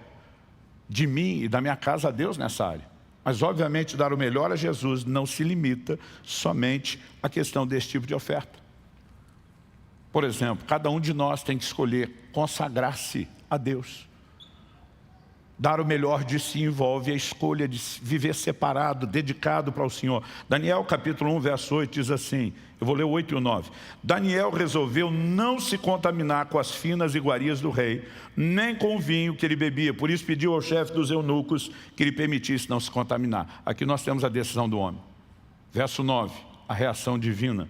de mim e da minha casa a Deus nessa área. Mas, obviamente, dar o melhor a Jesus não se limita somente à questão desse tipo de oferta. Por exemplo, cada um de nós tem que escolher consagrar-se a Deus. Dar o melhor de si envolve a escolha de viver separado, dedicado para o Senhor. Daniel capítulo 1, verso 8 diz assim, eu vou ler o 8 e o 9. Daniel resolveu não se contaminar com as finas iguarias do rei, nem com o vinho que ele bebia. Por isso pediu ao chefe dos eunucos que lhe permitisse não se contaminar. Aqui nós temos a decisão do homem. Verso 9, a reação divina.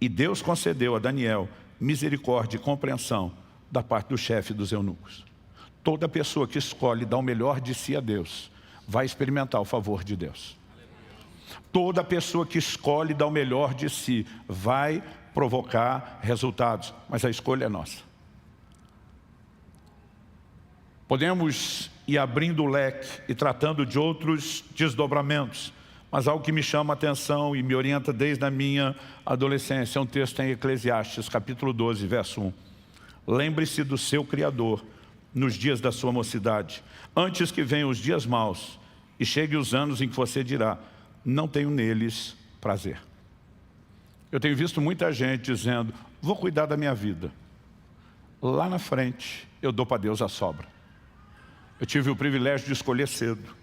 E Deus concedeu a Daniel misericórdia e compreensão da parte do chefe dos eunucos. Toda pessoa que escolhe dar o melhor de si a Deus, vai experimentar o favor de Deus. Toda pessoa que escolhe dar o melhor de si, vai provocar resultados, mas a escolha é nossa. Podemos ir abrindo o leque e tratando de outros desdobramentos, mas algo que me chama a atenção e me orienta desde a minha adolescência, é um texto em Eclesiastes, capítulo 12, verso 1. Lembre-se do seu Criador nos dias da sua mocidade, antes que venham os dias maus e cheguem os anos em que você dirá, não tenho neles prazer. Eu tenho visto muita gente dizendo, vou cuidar da minha vida. Lá na frente, eu dou para Deus a sobra. Eu tive o privilégio de escolher cedo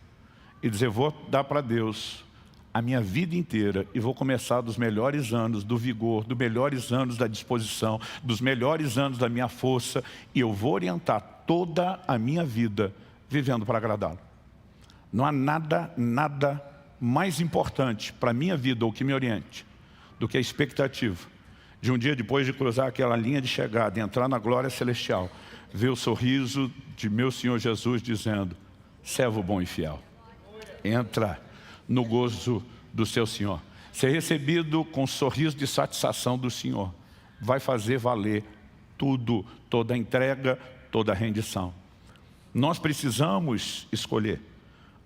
e dizer, vou dar para Deus a minha vida inteira e vou começar dos melhores anos do vigor, dos melhores anos da disposição, dos melhores anos da minha força, e eu vou orientar toda a minha vida vivendo para agradá-lo. Não há nada mais importante para a minha vida ou que me oriente do que a expectativa de um dia depois de cruzar aquela linha de chegada e entrar na glória celestial, ver o sorriso de meu Senhor Jesus dizendo, servo bom e fiel, entra no gozo do seu Senhor. Ser recebido com um sorriso de satisfação do Senhor vai fazer valer tudo, toda a entrega, toda a rendição. Nós precisamos escolher.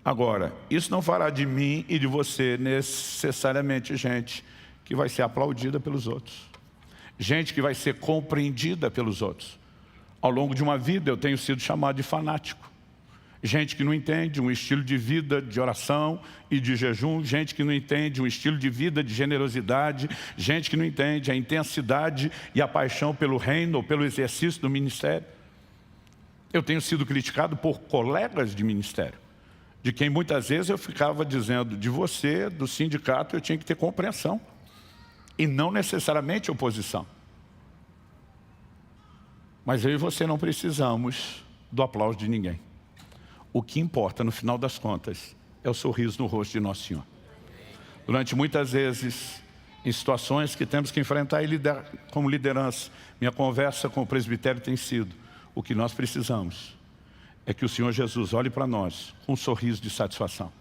Agora, isso não fará de mim e de você necessariamente gente que vai ser aplaudida pelos outros. Gente que vai ser compreendida pelos outros. Ao longo de uma vida eu tenho sido chamado de fanático. Gente que não entende um estilo de vida de oração e de jejum, gente que não entende um estilo de vida de generosidade, gente que não entende a intensidade e a paixão pelo reino ou pelo exercício do ministério. Eu tenho sido criticado por colegas de ministério, de quem muitas vezes eu ficava dizendo, de você, do sindicato, eu tinha que ter compreensão, e não necessariamente oposição. Mas eu e você não precisamos do aplauso de ninguém. O que importa, no final das contas, é o sorriso no rosto de Nosso Senhor. Durante muitas vezes, em situações que temos que enfrentar como liderança. Minha conversa com o presbitério tem sido: o que nós precisamos é que o Senhor Jesus olhe para nós com um sorriso de satisfação.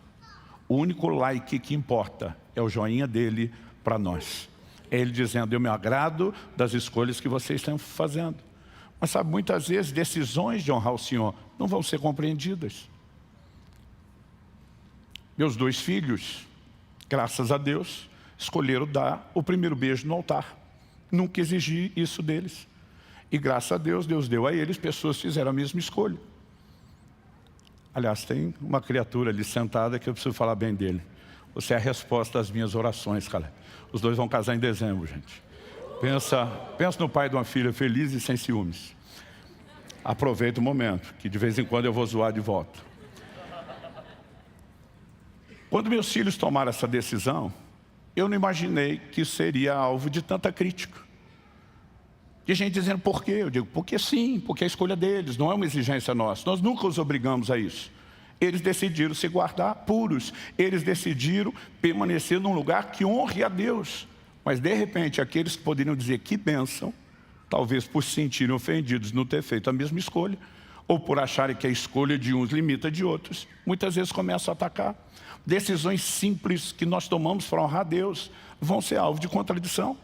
O único like que importa é o joinha dele para nós. É ele dizendo: eu me agrado das escolhas que vocês estão fazendo. Mas sabe, muitas vezes decisões de honrar o Senhor não vão ser compreendidas. Meus 2 filhos, graças a Deus, escolheram dar o primeiro beijo no altar. Nunca exigi isso deles. E graças a Deus, Deus deu a eles pessoas que fizeram a mesma escolha. Aliás, tem uma criatura ali sentada que eu preciso falar bem dele. Você é a resposta às minhas orações, cara. Os 2 vão casar em dezembro, gente. Pensa no pai de uma filha feliz e sem ciúmes. Aproveita o momento, que de vez em quando eu vou zoar de volta. Quando meus filhos tomaram essa decisão, eu não imaginei que isso seria alvo de tanta crítica. De gente dizendo: por quê? Eu digo: porque sim, porque é a escolha deles, não é uma exigência nossa. Nós nunca os obrigamos a isso. Eles decidiram se guardar puros. Eles decidiram permanecer num lugar que honre a Deus. Mas de repente, aqueles que poderiam dizer que bênção, talvez por se sentirem ofendidos não ter feito a mesma escolha, ou por acharem que a escolha de uns limita de outros, muitas vezes começam a atacar. Decisões simples que nós tomamos para honrar a Deus vão ser alvo de contradição.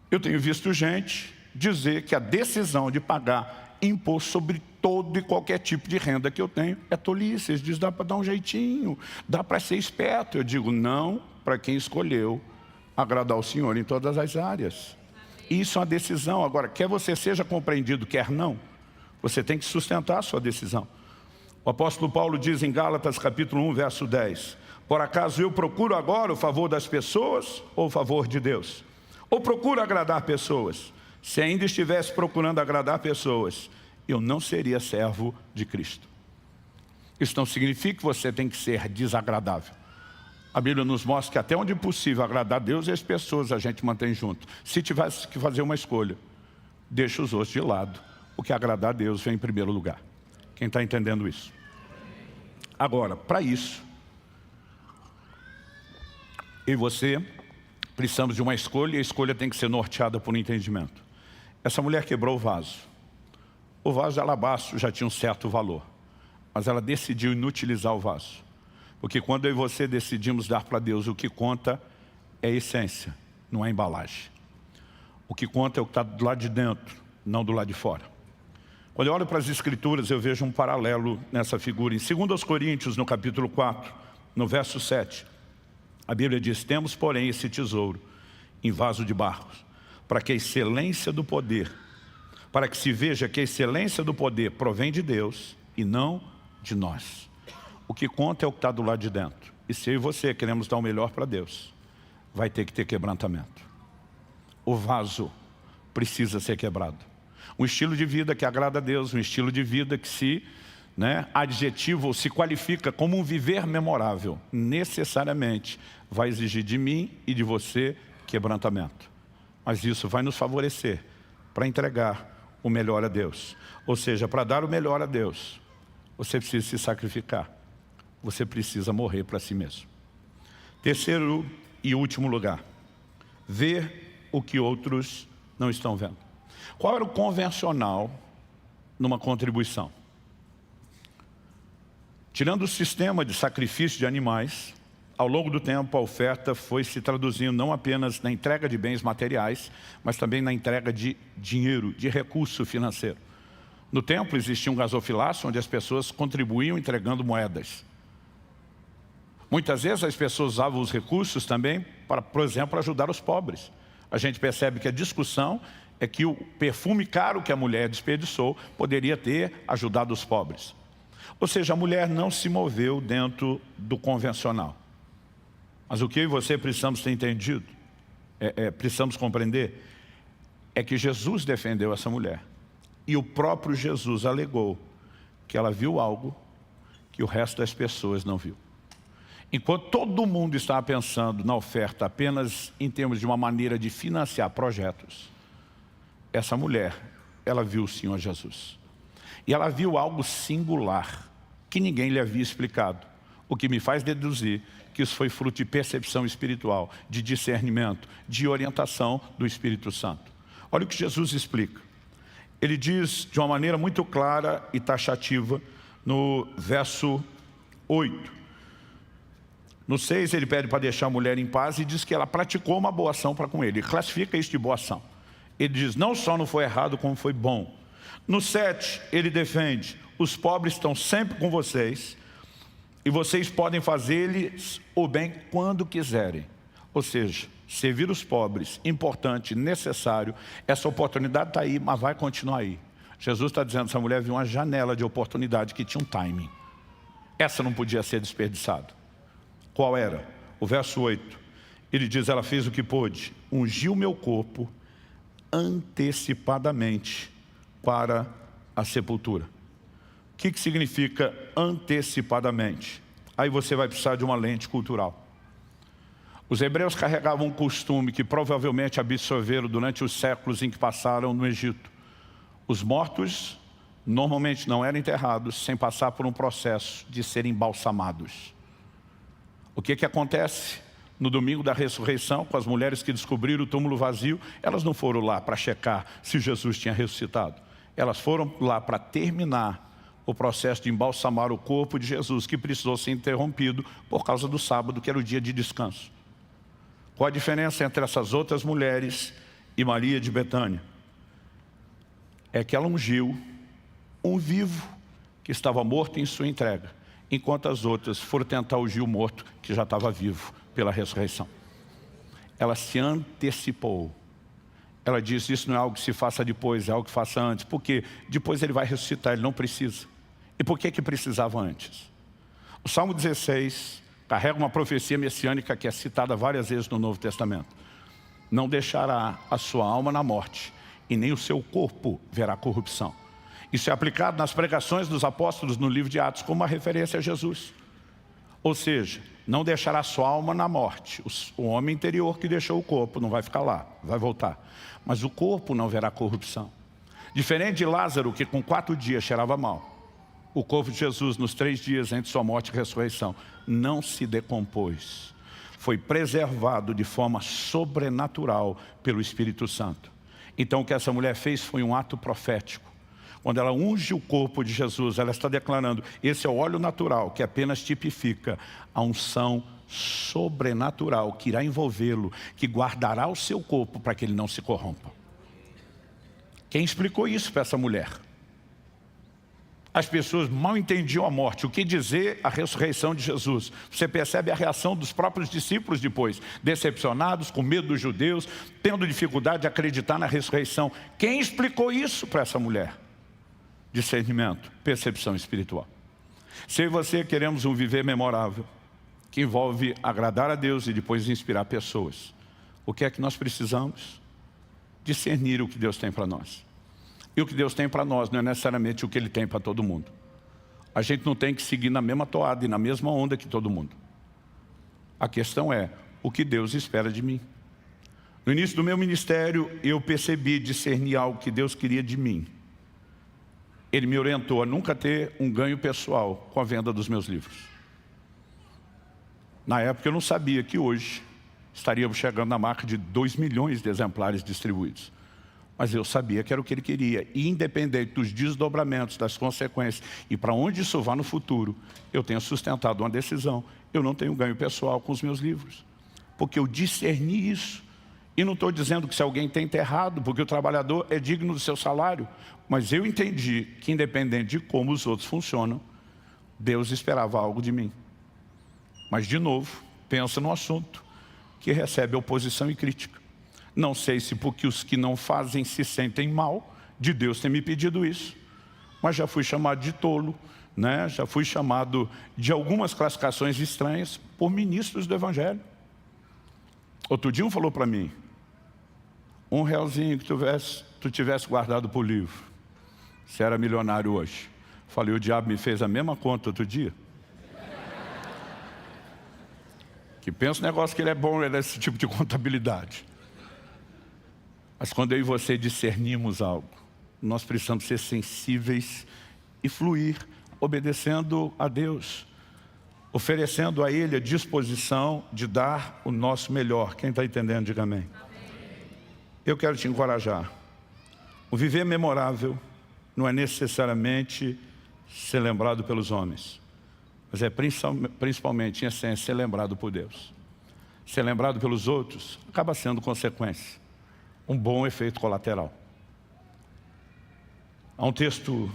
Eu tenho visto gente dizer que a decisão de pagar imposto sobre todo e qualquer tipo de renda que eu tenho é tolice. Eles dizem: dá para dar um jeitinho, dá para ser esperto. Eu digo: não, para quem escolheu agradar o Senhor em todas as áreas. Isso é uma decisão. Agora, quer você seja compreendido, quer não, você tem que sustentar a sua decisão. O apóstolo Paulo diz em Gálatas capítulo 1, verso 10: por acaso eu procuro agora o favor das pessoas ou o favor de Deus? Ou procuro agradar pessoas? Se ainda estivesse procurando agradar pessoas, eu não seria servo de Cristo. Isso não significa que você tem que ser desagradável. A Bíblia nos mostra que até onde é possível agradar a Deus e as pessoas a gente mantém junto. Se tivesse que fazer uma escolha, deixa os outros de lado, porque agradar a Deus vem em primeiro lugar. Quem está entendendo isso? Agora, para isso, eu e você precisamos de uma escolha, e a escolha tem que ser norteada por um entendimento. Essa mulher quebrou o vaso. O vaso de alabastro já tinha um certo valor, mas ela decidiu inutilizar o vaso. Porque quando eu e você decidimos dar para Deus, o que conta é a essência, não é a embalagem. O que conta é o que está do lado de dentro, não do lado de fora. Quando eu olho para as Escrituras, eu vejo um paralelo nessa figura. Em 2 Coríntios, no capítulo 4, no verso 7, a Bíblia diz: temos, porém, esse tesouro em vaso de barro, para que a excelência do poder, para que se veja que a excelência do poder provém de Deus e não de nós. O que conta é o que está do lado de dentro. E se eu e você queremos dar o melhor para Deus, vai ter que ter quebrantamento. O vaso precisa ser quebrado. Um estilo de vida que agrada a Deus, um estilo de vida que se adjetiva ou se qualifica como um viver memorável, necessariamente vai exigir de mim e de você quebrantamento. Mas isso vai nos favorecer para entregar o melhor a Deus. Ou seja, para dar o melhor a Deus, você precisa se sacrificar. Você precisa morrer para si mesmo. Terceiro e último lugar, ver o que outros não estão vendo. Qual era o convencional numa contribuição? Tirando o sistema de sacrifício de animais, ao longo do tempo a oferta foi se traduzindo não apenas na entrega de bens materiais, mas também na entrega de dinheiro, de recurso financeiro. No templo existia um gasofilácio onde as pessoas contribuíam entregando moedas. Muitas vezes as pessoas usavam os recursos também para, por exemplo, ajudar os pobres. A gente percebe que a discussão é que o perfume caro que a mulher desperdiçou poderia ter ajudado os pobres. Ou seja, a mulher não se moveu dentro do convencional. Mas o que eu e você precisamos ter entendido, precisamos compreender, é que Jesus defendeu essa mulher. E o próprio Jesus alegou que ela viu algo que o resto das pessoas não viu. Enquanto todo mundo estava pensando na oferta apenas em termos de uma maneira de financiar projetos, essa mulher, ela viu o Senhor Jesus. E ela viu algo singular, que ninguém lhe havia explicado. O que me faz deduzir que isso foi fruto de percepção espiritual, de discernimento, de orientação do Espírito Santo. Olha o que Jesus explica. Ele diz de uma maneira muito clara e taxativa no verso 8. No 6 ele pede para deixar a mulher em paz e diz que ela praticou uma boa ação para com ele. Ele classifica isso de boa ação. Ele diz, não só não foi errado, como foi bom. No 7 ele defende, os pobres estão sempre com vocês e vocês podem fazer-lhes o bem quando quiserem. Ou seja, servir os pobres, importante, necessário, essa oportunidade está aí, mas vai continuar aí. Jesus está dizendo, essa mulher viu uma janela de oportunidade que tinha um timing. Essa não podia ser desperdiçada. Qual era? O verso 8. Ele diz, ela fez o que pôde, ungiu o meu corpo antecipadamente para a sepultura. O que significa antecipadamente? Aí você vai precisar de uma lente cultural. Os hebreus carregavam um costume que provavelmente absorveram durante os séculos em que passaram no Egito. Os mortos normalmente não eram enterrados sem passar por um processo de serem embalsamados. O que acontece? No domingo da ressurreição, com as mulheres que descobriram o túmulo vazio, elas não foram lá para checar se Jesus tinha ressuscitado. Elas foram lá para terminar o processo de embalsamar o corpo de Jesus, que precisou ser interrompido por causa do sábado, que era o dia de descanso. Qual a diferença entre essas outras mulheres e Maria de Betânia? É que ela ungiu um vivo que estava morto em sua entrega, enquanto as outras foram tentar ungir o morto que já estava vivo pela ressurreição. Ela se antecipou. Ela disse, isso não é algo que se faça depois, é algo que faça antes. Porque depois ele vai ressuscitar, ele não precisa. E por que precisava antes? O Salmo 16 carrega uma profecia messiânica que é citada várias vezes no Novo Testamento. Não deixará a sua alma na morte, e nem o seu corpo verá corrupção. Isso é aplicado nas pregações dos apóstolos no livro de Atos como uma referência a Jesus. Ou seja, não deixará a sua alma na morte. O homem interior que deixou o corpo não vai ficar lá, vai voltar. Mas o corpo não verá corrupção. Diferente de Lázaro, que com 4 dias cheirava mal. O corpo de Jesus, nos 3 dias entre sua morte e ressurreição, não se decompôs. Foi preservado de forma sobrenatural pelo Espírito Santo. Então o que essa mulher fez foi um ato profético. Quando ela unge o corpo de Jesus, ela está declarando, esse é o óleo natural que apenas tipifica a unção sobrenatural que irá envolvê-lo, que guardará o seu corpo para que ele não se corrompa. Quem explicou isso para essa mulher? As pessoas mal entendiam a morte. O que dizer a ressurreição de Jesus? Você percebe a reação dos próprios discípulos depois, decepcionados, com medo dos judeus, tendo dificuldade de acreditar na ressurreição. Quem explicou isso para essa mulher? Discernimento, percepção espiritual. Se eu e você queremos um viver memorável, que envolve agradar a Deus e depois inspirar pessoas, o que é que nós precisamos? Discernir o que Deus tem para nós. E o que Deus tem para nós não é necessariamente o que Ele tem para todo mundo. A gente não tem que seguir na mesma toada e na mesma onda que todo mundo. A questão é, o que Deus espera de mim? No início do meu ministério, eu percebi, discerni algo que Deus queria de mim. Ele me orientou a nunca ter um ganho pessoal com a venda dos meus livros. Na época eu não sabia que hoje estaríamos chegando na marca de 2 milhões de exemplares distribuídos. Mas eu sabia que era o que ele queria. E independente dos desdobramentos, das consequências e para onde isso vá no futuro, eu tenho sustentado uma decisão. Eu não tenho ganho pessoal com os meus livros. Porque eu discerni isso. E não estou dizendo que se alguém tenta errado, porque o trabalhador é digno do seu salário. Mas eu entendi que independente de como os outros funcionam, Deus esperava algo de mim. Mas de novo, pensa no assunto que recebe oposição e crítica. Não sei se porque os que não fazem se sentem mal de Deus ter me pedido isso. Mas já fui chamado de tolo, né? Já fui chamado de algumas classificações estranhas por ministros do Evangelho. Outro dia um falou para mim, R$1 que tu tivesse guardado por livro, você era milionário hoje. Falei, o diabo me fez a mesma conta outro dia. Que pensa o negócio que ele é bom, ele é esse tipo de contabilidade. Mas quando eu e você discernimos algo, nós precisamos ser sensíveis e fluir, obedecendo a Deus. oferecendo a Ele a disposição de dar o nosso melhor. Quem está entendendo, diga amém. Eu quero te encorajar. O viver memorável não é necessariamente ser lembrado pelos homens, mas é principalmente, em essência, ser lembrado por Deus. Ser lembrado pelos outros acaba sendo consequência, um bom efeito colateral. Há um texto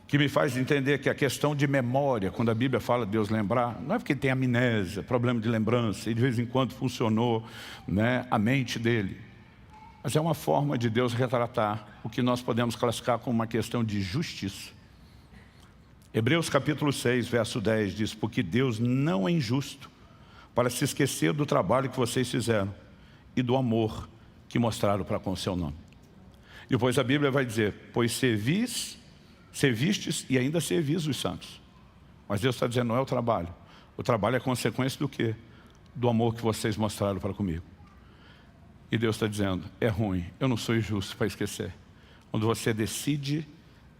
que me faz entender que a questão de memória, quando a Bíblia fala de Deus lembrar, não é porque tem amnésia, problema de lembrança, e de vez em quando funcionou, né, a mente dele. Mas é uma forma de Deus retratar o que nós podemos classificar como uma questão de justiça. Hebreus capítulo 6, verso 10 diz: porque Deus não é injusto para se esquecer do trabalho que vocês fizeram e do amor que mostraram para com o seu nome. E depois a Bíblia vai dizer: pois servistes e ainda servis os santos. Mas Deus está dizendo, não é o trabalho. O trabalho é consequência do quê? Do amor que vocês mostraram para comigo. E Deus está dizendo, é ruim, eu não sou injusto para esquecer. Quando você decide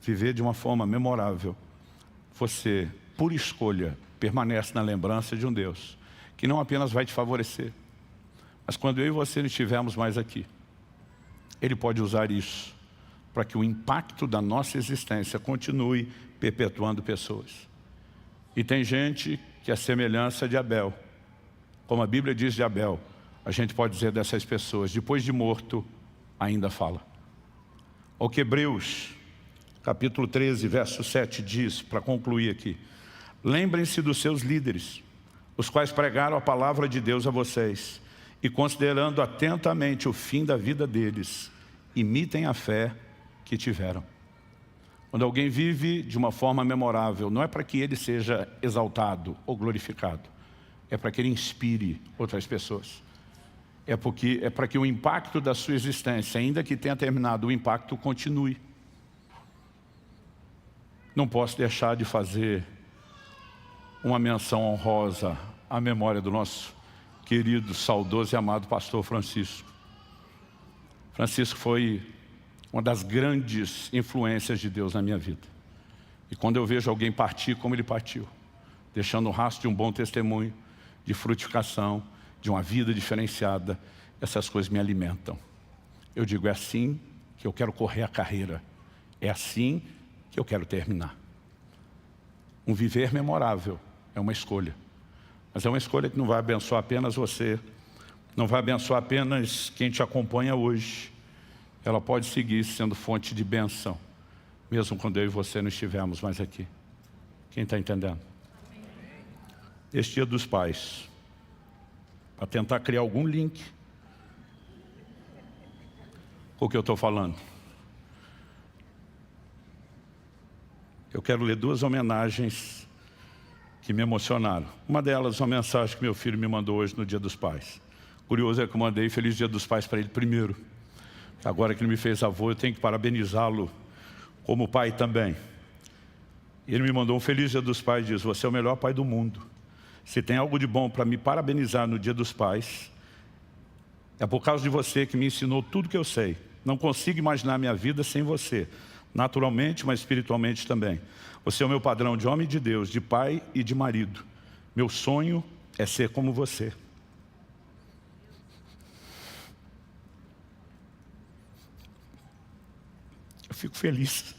viver de uma forma memorável, você, por escolha, permanece na lembrança de um Deus que não apenas vai te favorecer, mas quando eu e você não estivermos mais aqui, Ele pode usar isso para que o impacto da nossa existência continue perpetuando pessoas. E tem gente que é a semelhança de Abel. Como a Bíblia diz de Abel, a gente pode dizer dessas pessoas, depois de morto, ainda fala. O que Hebreus, capítulo 13, verso 7 diz, para concluir aqui: lembrem-se dos seus líderes, os quais pregaram a palavra de Deus a vocês, e considerando atentamente o fim da vida deles, imitem a fé que tiveram. Quando alguém vive de uma forma memorável, não é para que ele seja exaltado ou glorificado, é para que ele inspire outras pessoas. É para que o impacto da sua existência, ainda que tenha terminado, o impacto continue. Não posso deixar de fazer uma menção honrosa à memória do nosso querido, saudoso e amado pastor Francisco. Francisco foi uma das grandes influências de Deus na minha vida. E quando eu vejo alguém partir como ele partiu, deixando um rastro de um bom testemunho, de frutificação, de uma vida diferenciada, essas coisas me alimentam. Eu digo, é assim que eu quero correr a carreira, é assim que eu quero terminar. Um viver memorável é uma escolha, mas é uma escolha que não vai abençoar apenas você, não vai abençoar apenas quem te acompanha hoje. Ela pode seguir sendo fonte de bênção, mesmo quando eu e você não estivermos mais aqui. Quem está entendendo? Este Dia dos Pais, para tentar criar algum link com o que eu estou falando, eu quero ler duas homenagens que me emocionaram. Uma delas, uma mensagem que meu filho me mandou hoje no Dia dos Pais. Curioso é que eu mandei Feliz Dia dos Pais para ele primeiro. Agora que ele me fez avô, eu tenho que parabenizá-lo como pai também. Ele me mandou um Feliz Dia dos Pais, diz: você é o melhor pai do mundo. Se tem algo de bom para me parabenizar no Dia dos Pais, é por causa de você que me ensinou tudo que eu sei. Não consigo imaginar minha vida sem você, naturalmente, mas espiritualmente também. Você é o meu padrão de homem de Deus, de pai e de marido. Meu sonho é ser como você. Eu fico feliz.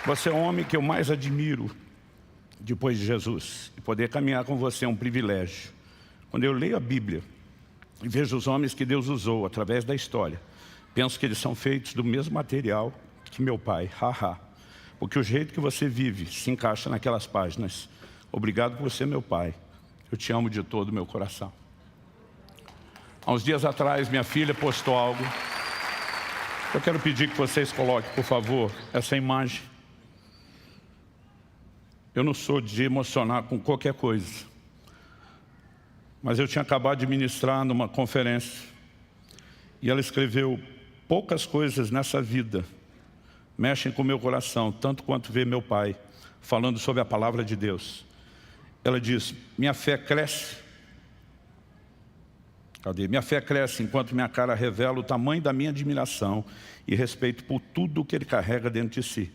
Você é o homem que eu mais admiro depois de Jesus. E poder caminhar com você é um privilégio. Quando eu leio a Bíblia e vejo os homens que Deus usou através da história, penso que eles são feitos do mesmo material que meu pai. Porque o jeito que você vive se encaixa naquelas páginas. Obrigado por ser meu pai. Eu te amo de todo o meu coração. Há uns dias atrás, minha filha postou algo. Eu quero pedir que vocês coloquem, por favor, essa imagem. Eu não sou de emocionar com qualquer coisa. Mas eu tinha acabado de ministrar numa conferência. E ela escreveu: poucas coisas nessa vida mexem com o meu coração, tanto quanto ver meu pai falando sobre a palavra de Deus. Ela diz: minha fé cresce Cadê? Minha fé cresce enquanto minha cara revela o tamanho da minha admiração e respeito por tudo o que ele carrega dentro de si.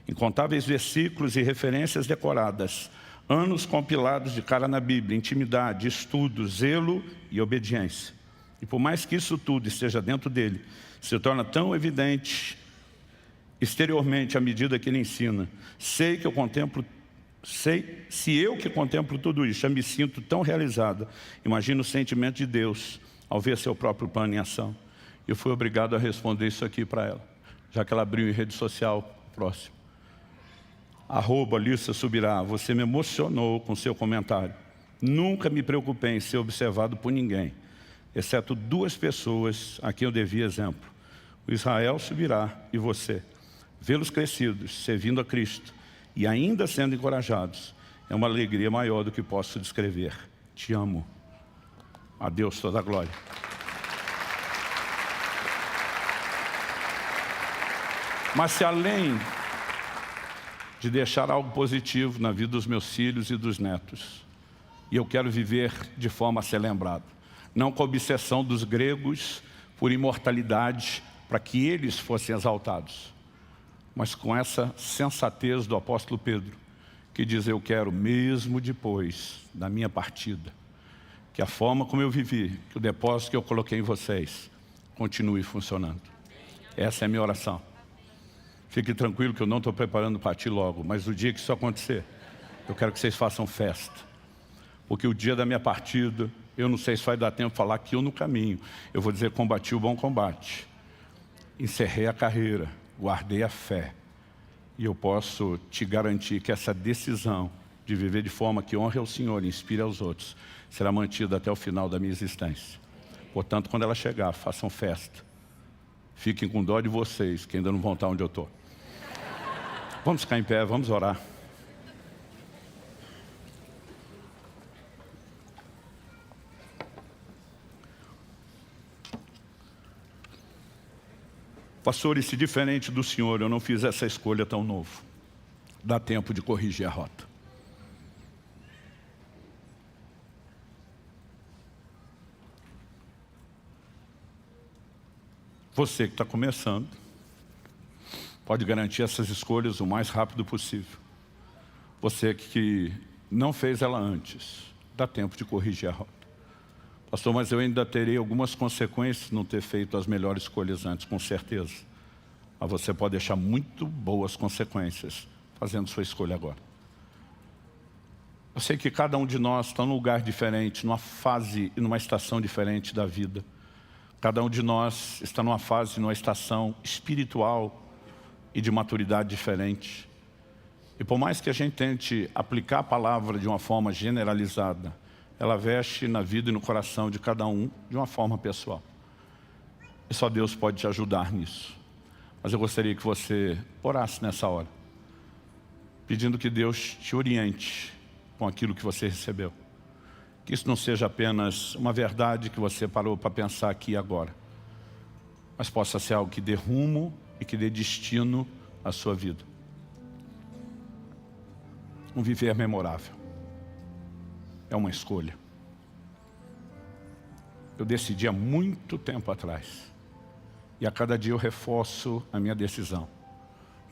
Incontáveis versículos e referências decoradas, anos compilados de cara na Bíblia, intimidade, estudo, zelo e obediência. E por mais que isso tudo esteja dentro dele, se torna tão evidente exteriormente à medida que ele ensina. Se eu que contemplo tudo isso, já me sinto tão realizado, imagino o sentimento de Deus ao ver seu próprio plano em ação. Eu fui obrigado a responder isso aqui para ela, já que ela abriu em rede social próximo. @Lissa Subirá, você me emocionou com seu comentário. Nunca me preocupei em ser observado por ninguém, exceto 2 pessoas a quem eu devia exemplo. O Israel Subirá e você. Vê-los crescidos, servindo a Cristo e ainda sendo encorajados, é uma alegria maior do que posso descrever. Te amo. A Deus toda a glória. Mas se além de deixar algo positivo na vida dos meus filhos e dos netos, e eu quero viver de forma a ser lembrado, não com a obsessão dos gregos por imortalidade, para que eles fossem exaltados, mas com essa sensatez do apóstolo Pedro, que diz: eu quero mesmo depois da minha partida, que a forma como eu vivi, que o depósito que eu coloquei em vocês, continue funcionando. Essa é a minha oração. Fique tranquilo que eu não estou preparando para partir logo, mas no dia que isso acontecer, eu quero que vocês façam festa. Porque o dia da minha partida, eu não sei se vai dar tempo de falar que eu no caminho. Eu vou dizer: combati o bom combate, encerrei a carreira, guardei a fé. E eu posso te garantir que essa decisão de viver de forma que honre ao Senhor e inspire aos outros, será mantida até o final da minha existência. Portanto, quando ela chegar, façam festa. Fiquem com dó de vocês, que ainda não vão estar onde eu estou. Vamos ficar em pé, vamos orar. Pastor, e se diferente do Senhor eu não fiz essa escolha tão novo? Dá tempo de corrigir a rota. Você que está começando, pode garantir essas escolhas o mais rápido possível. Você que não fez ela antes, dá tempo de corrigir a rota. Pastor, mas eu ainda terei algumas consequências não ter feito as melhores escolhas antes, com certeza. Mas você pode deixar muito boas consequências fazendo sua escolha agora. Eu sei que cada um de nós está num lugar diferente, numa fase e numa estação diferente da vida. Cada um de nós está numa fase, numa estação espiritual e de maturidade diferente. E por mais que a gente tente aplicar a palavra de uma forma generalizada, ela veste na vida e no coração de cada um de uma forma pessoal. E só Deus pode te ajudar nisso. Mas eu gostaria que você orasse nessa hora, pedindo que Deus te oriente com aquilo que você recebeu. Que isso não seja apenas uma verdade que você parou para pensar aqui e agora, mas possa ser algo que dê rumo e que dê destino à sua vida. Um viver memorável. É uma escolha. Eu decidi há muito tempo atrás. E a cada dia eu reforço a minha decisão.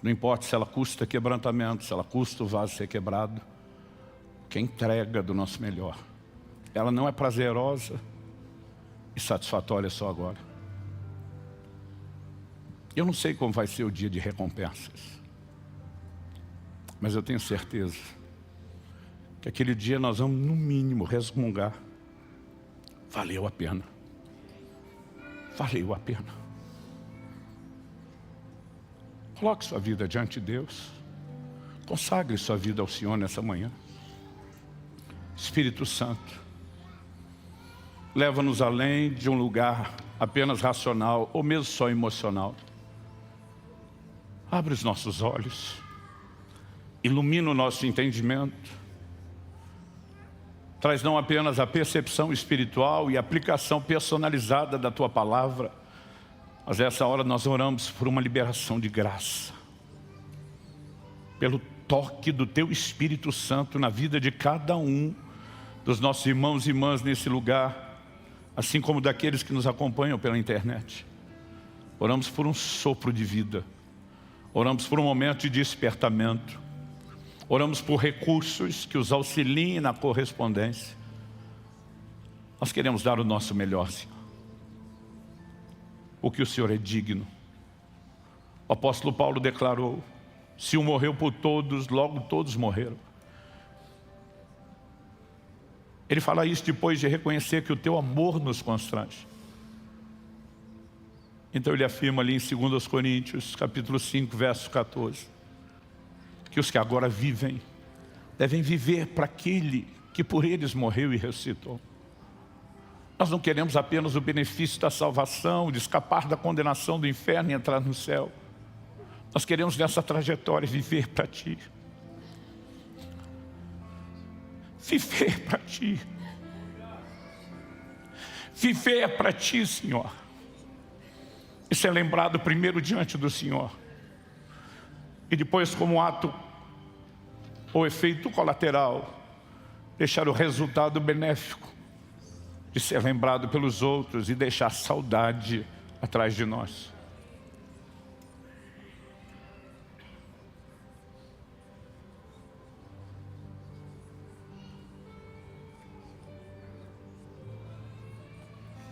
Não importa se ela custa quebrantamento, se ela custa o vaso ser quebrado, que é entrega do nosso melhor. Ela não é prazerosa e satisfatória só agora. Eu não sei como vai ser o dia de recompensas, mas eu tenho certeza que aquele dia nós vamos, no mínimo, resmungar. Valeu a pena. Valeu a pena. Coloque sua vida diante de Deus. Consagre sua vida ao Senhor nessa manhã. Espírito Santo, leva-nos além de um lugar apenas racional ou mesmo só emocional. Abre os nossos olhos. Ilumina o nosso entendimento. Traz não apenas a percepção espiritual e a aplicação personalizada da Tua Palavra, mas essa hora nós oramos por uma liberação de graça. Pelo toque do Teu Espírito Santo na vida de cada um dos nossos irmãos e irmãs nesse lugar, assim como daqueles que nos acompanham pela internet. Oramos por um sopro de vida. Oramos por um momento de despertamento. Oramos por recursos que os auxiliem na correspondência. Nós queremos dar o nosso melhor, Senhor. Porque o Senhor é digno. O apóstolo Paulo declarou: se um morreu por todos, logo todos morreram. Ele fala isso depois de reconhecer que o teu amor nos constrange. Então ele afirma ali em 2 Coríntios, capítulo 5, verso 14, que os que agora vivem, devem viver para aquele que por eles morreu e ressuscitou. Nós não queremos apenas o benefício da salvação, de escapar da condenação do inferno e entrar no céu. Nós queremos nessa trajetória viver para Ti. Viver para Ti. Viver para Ti, Senhor. E ser lembrado primeiro diante do Senhor. E depois, como ato ou efeito colateral, deixar o resultado benéfico de ser lembrado pelos outros e deixar saudade atrás de nós.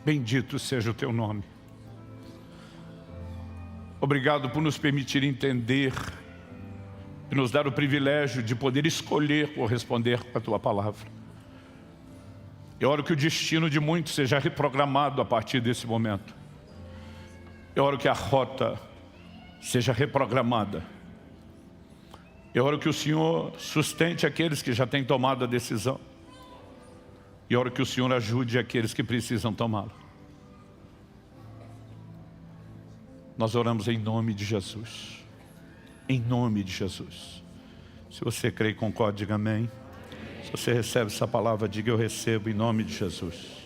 Bendito seja o Teu nome. Obrigado por nos permitir entender e nos dar o privilégio de poder escolher corresponder com a Tua palavra. Eu oro que o destino de muitos seja reprogramado a partir desse momento. Eu oro que a rota seja reprogramada. Eu oro que o Senhor sustente aqueles que já têm tomado a decisão. E oro que o Senhor ajude aqueles que precisam tomá-lo. Nós oramos em nome de Jesus. Em nome de Jesus. Se você crê e concorda, diga amém. Se você recebe essa palavra, diga: eu recebo em nome de Jesus.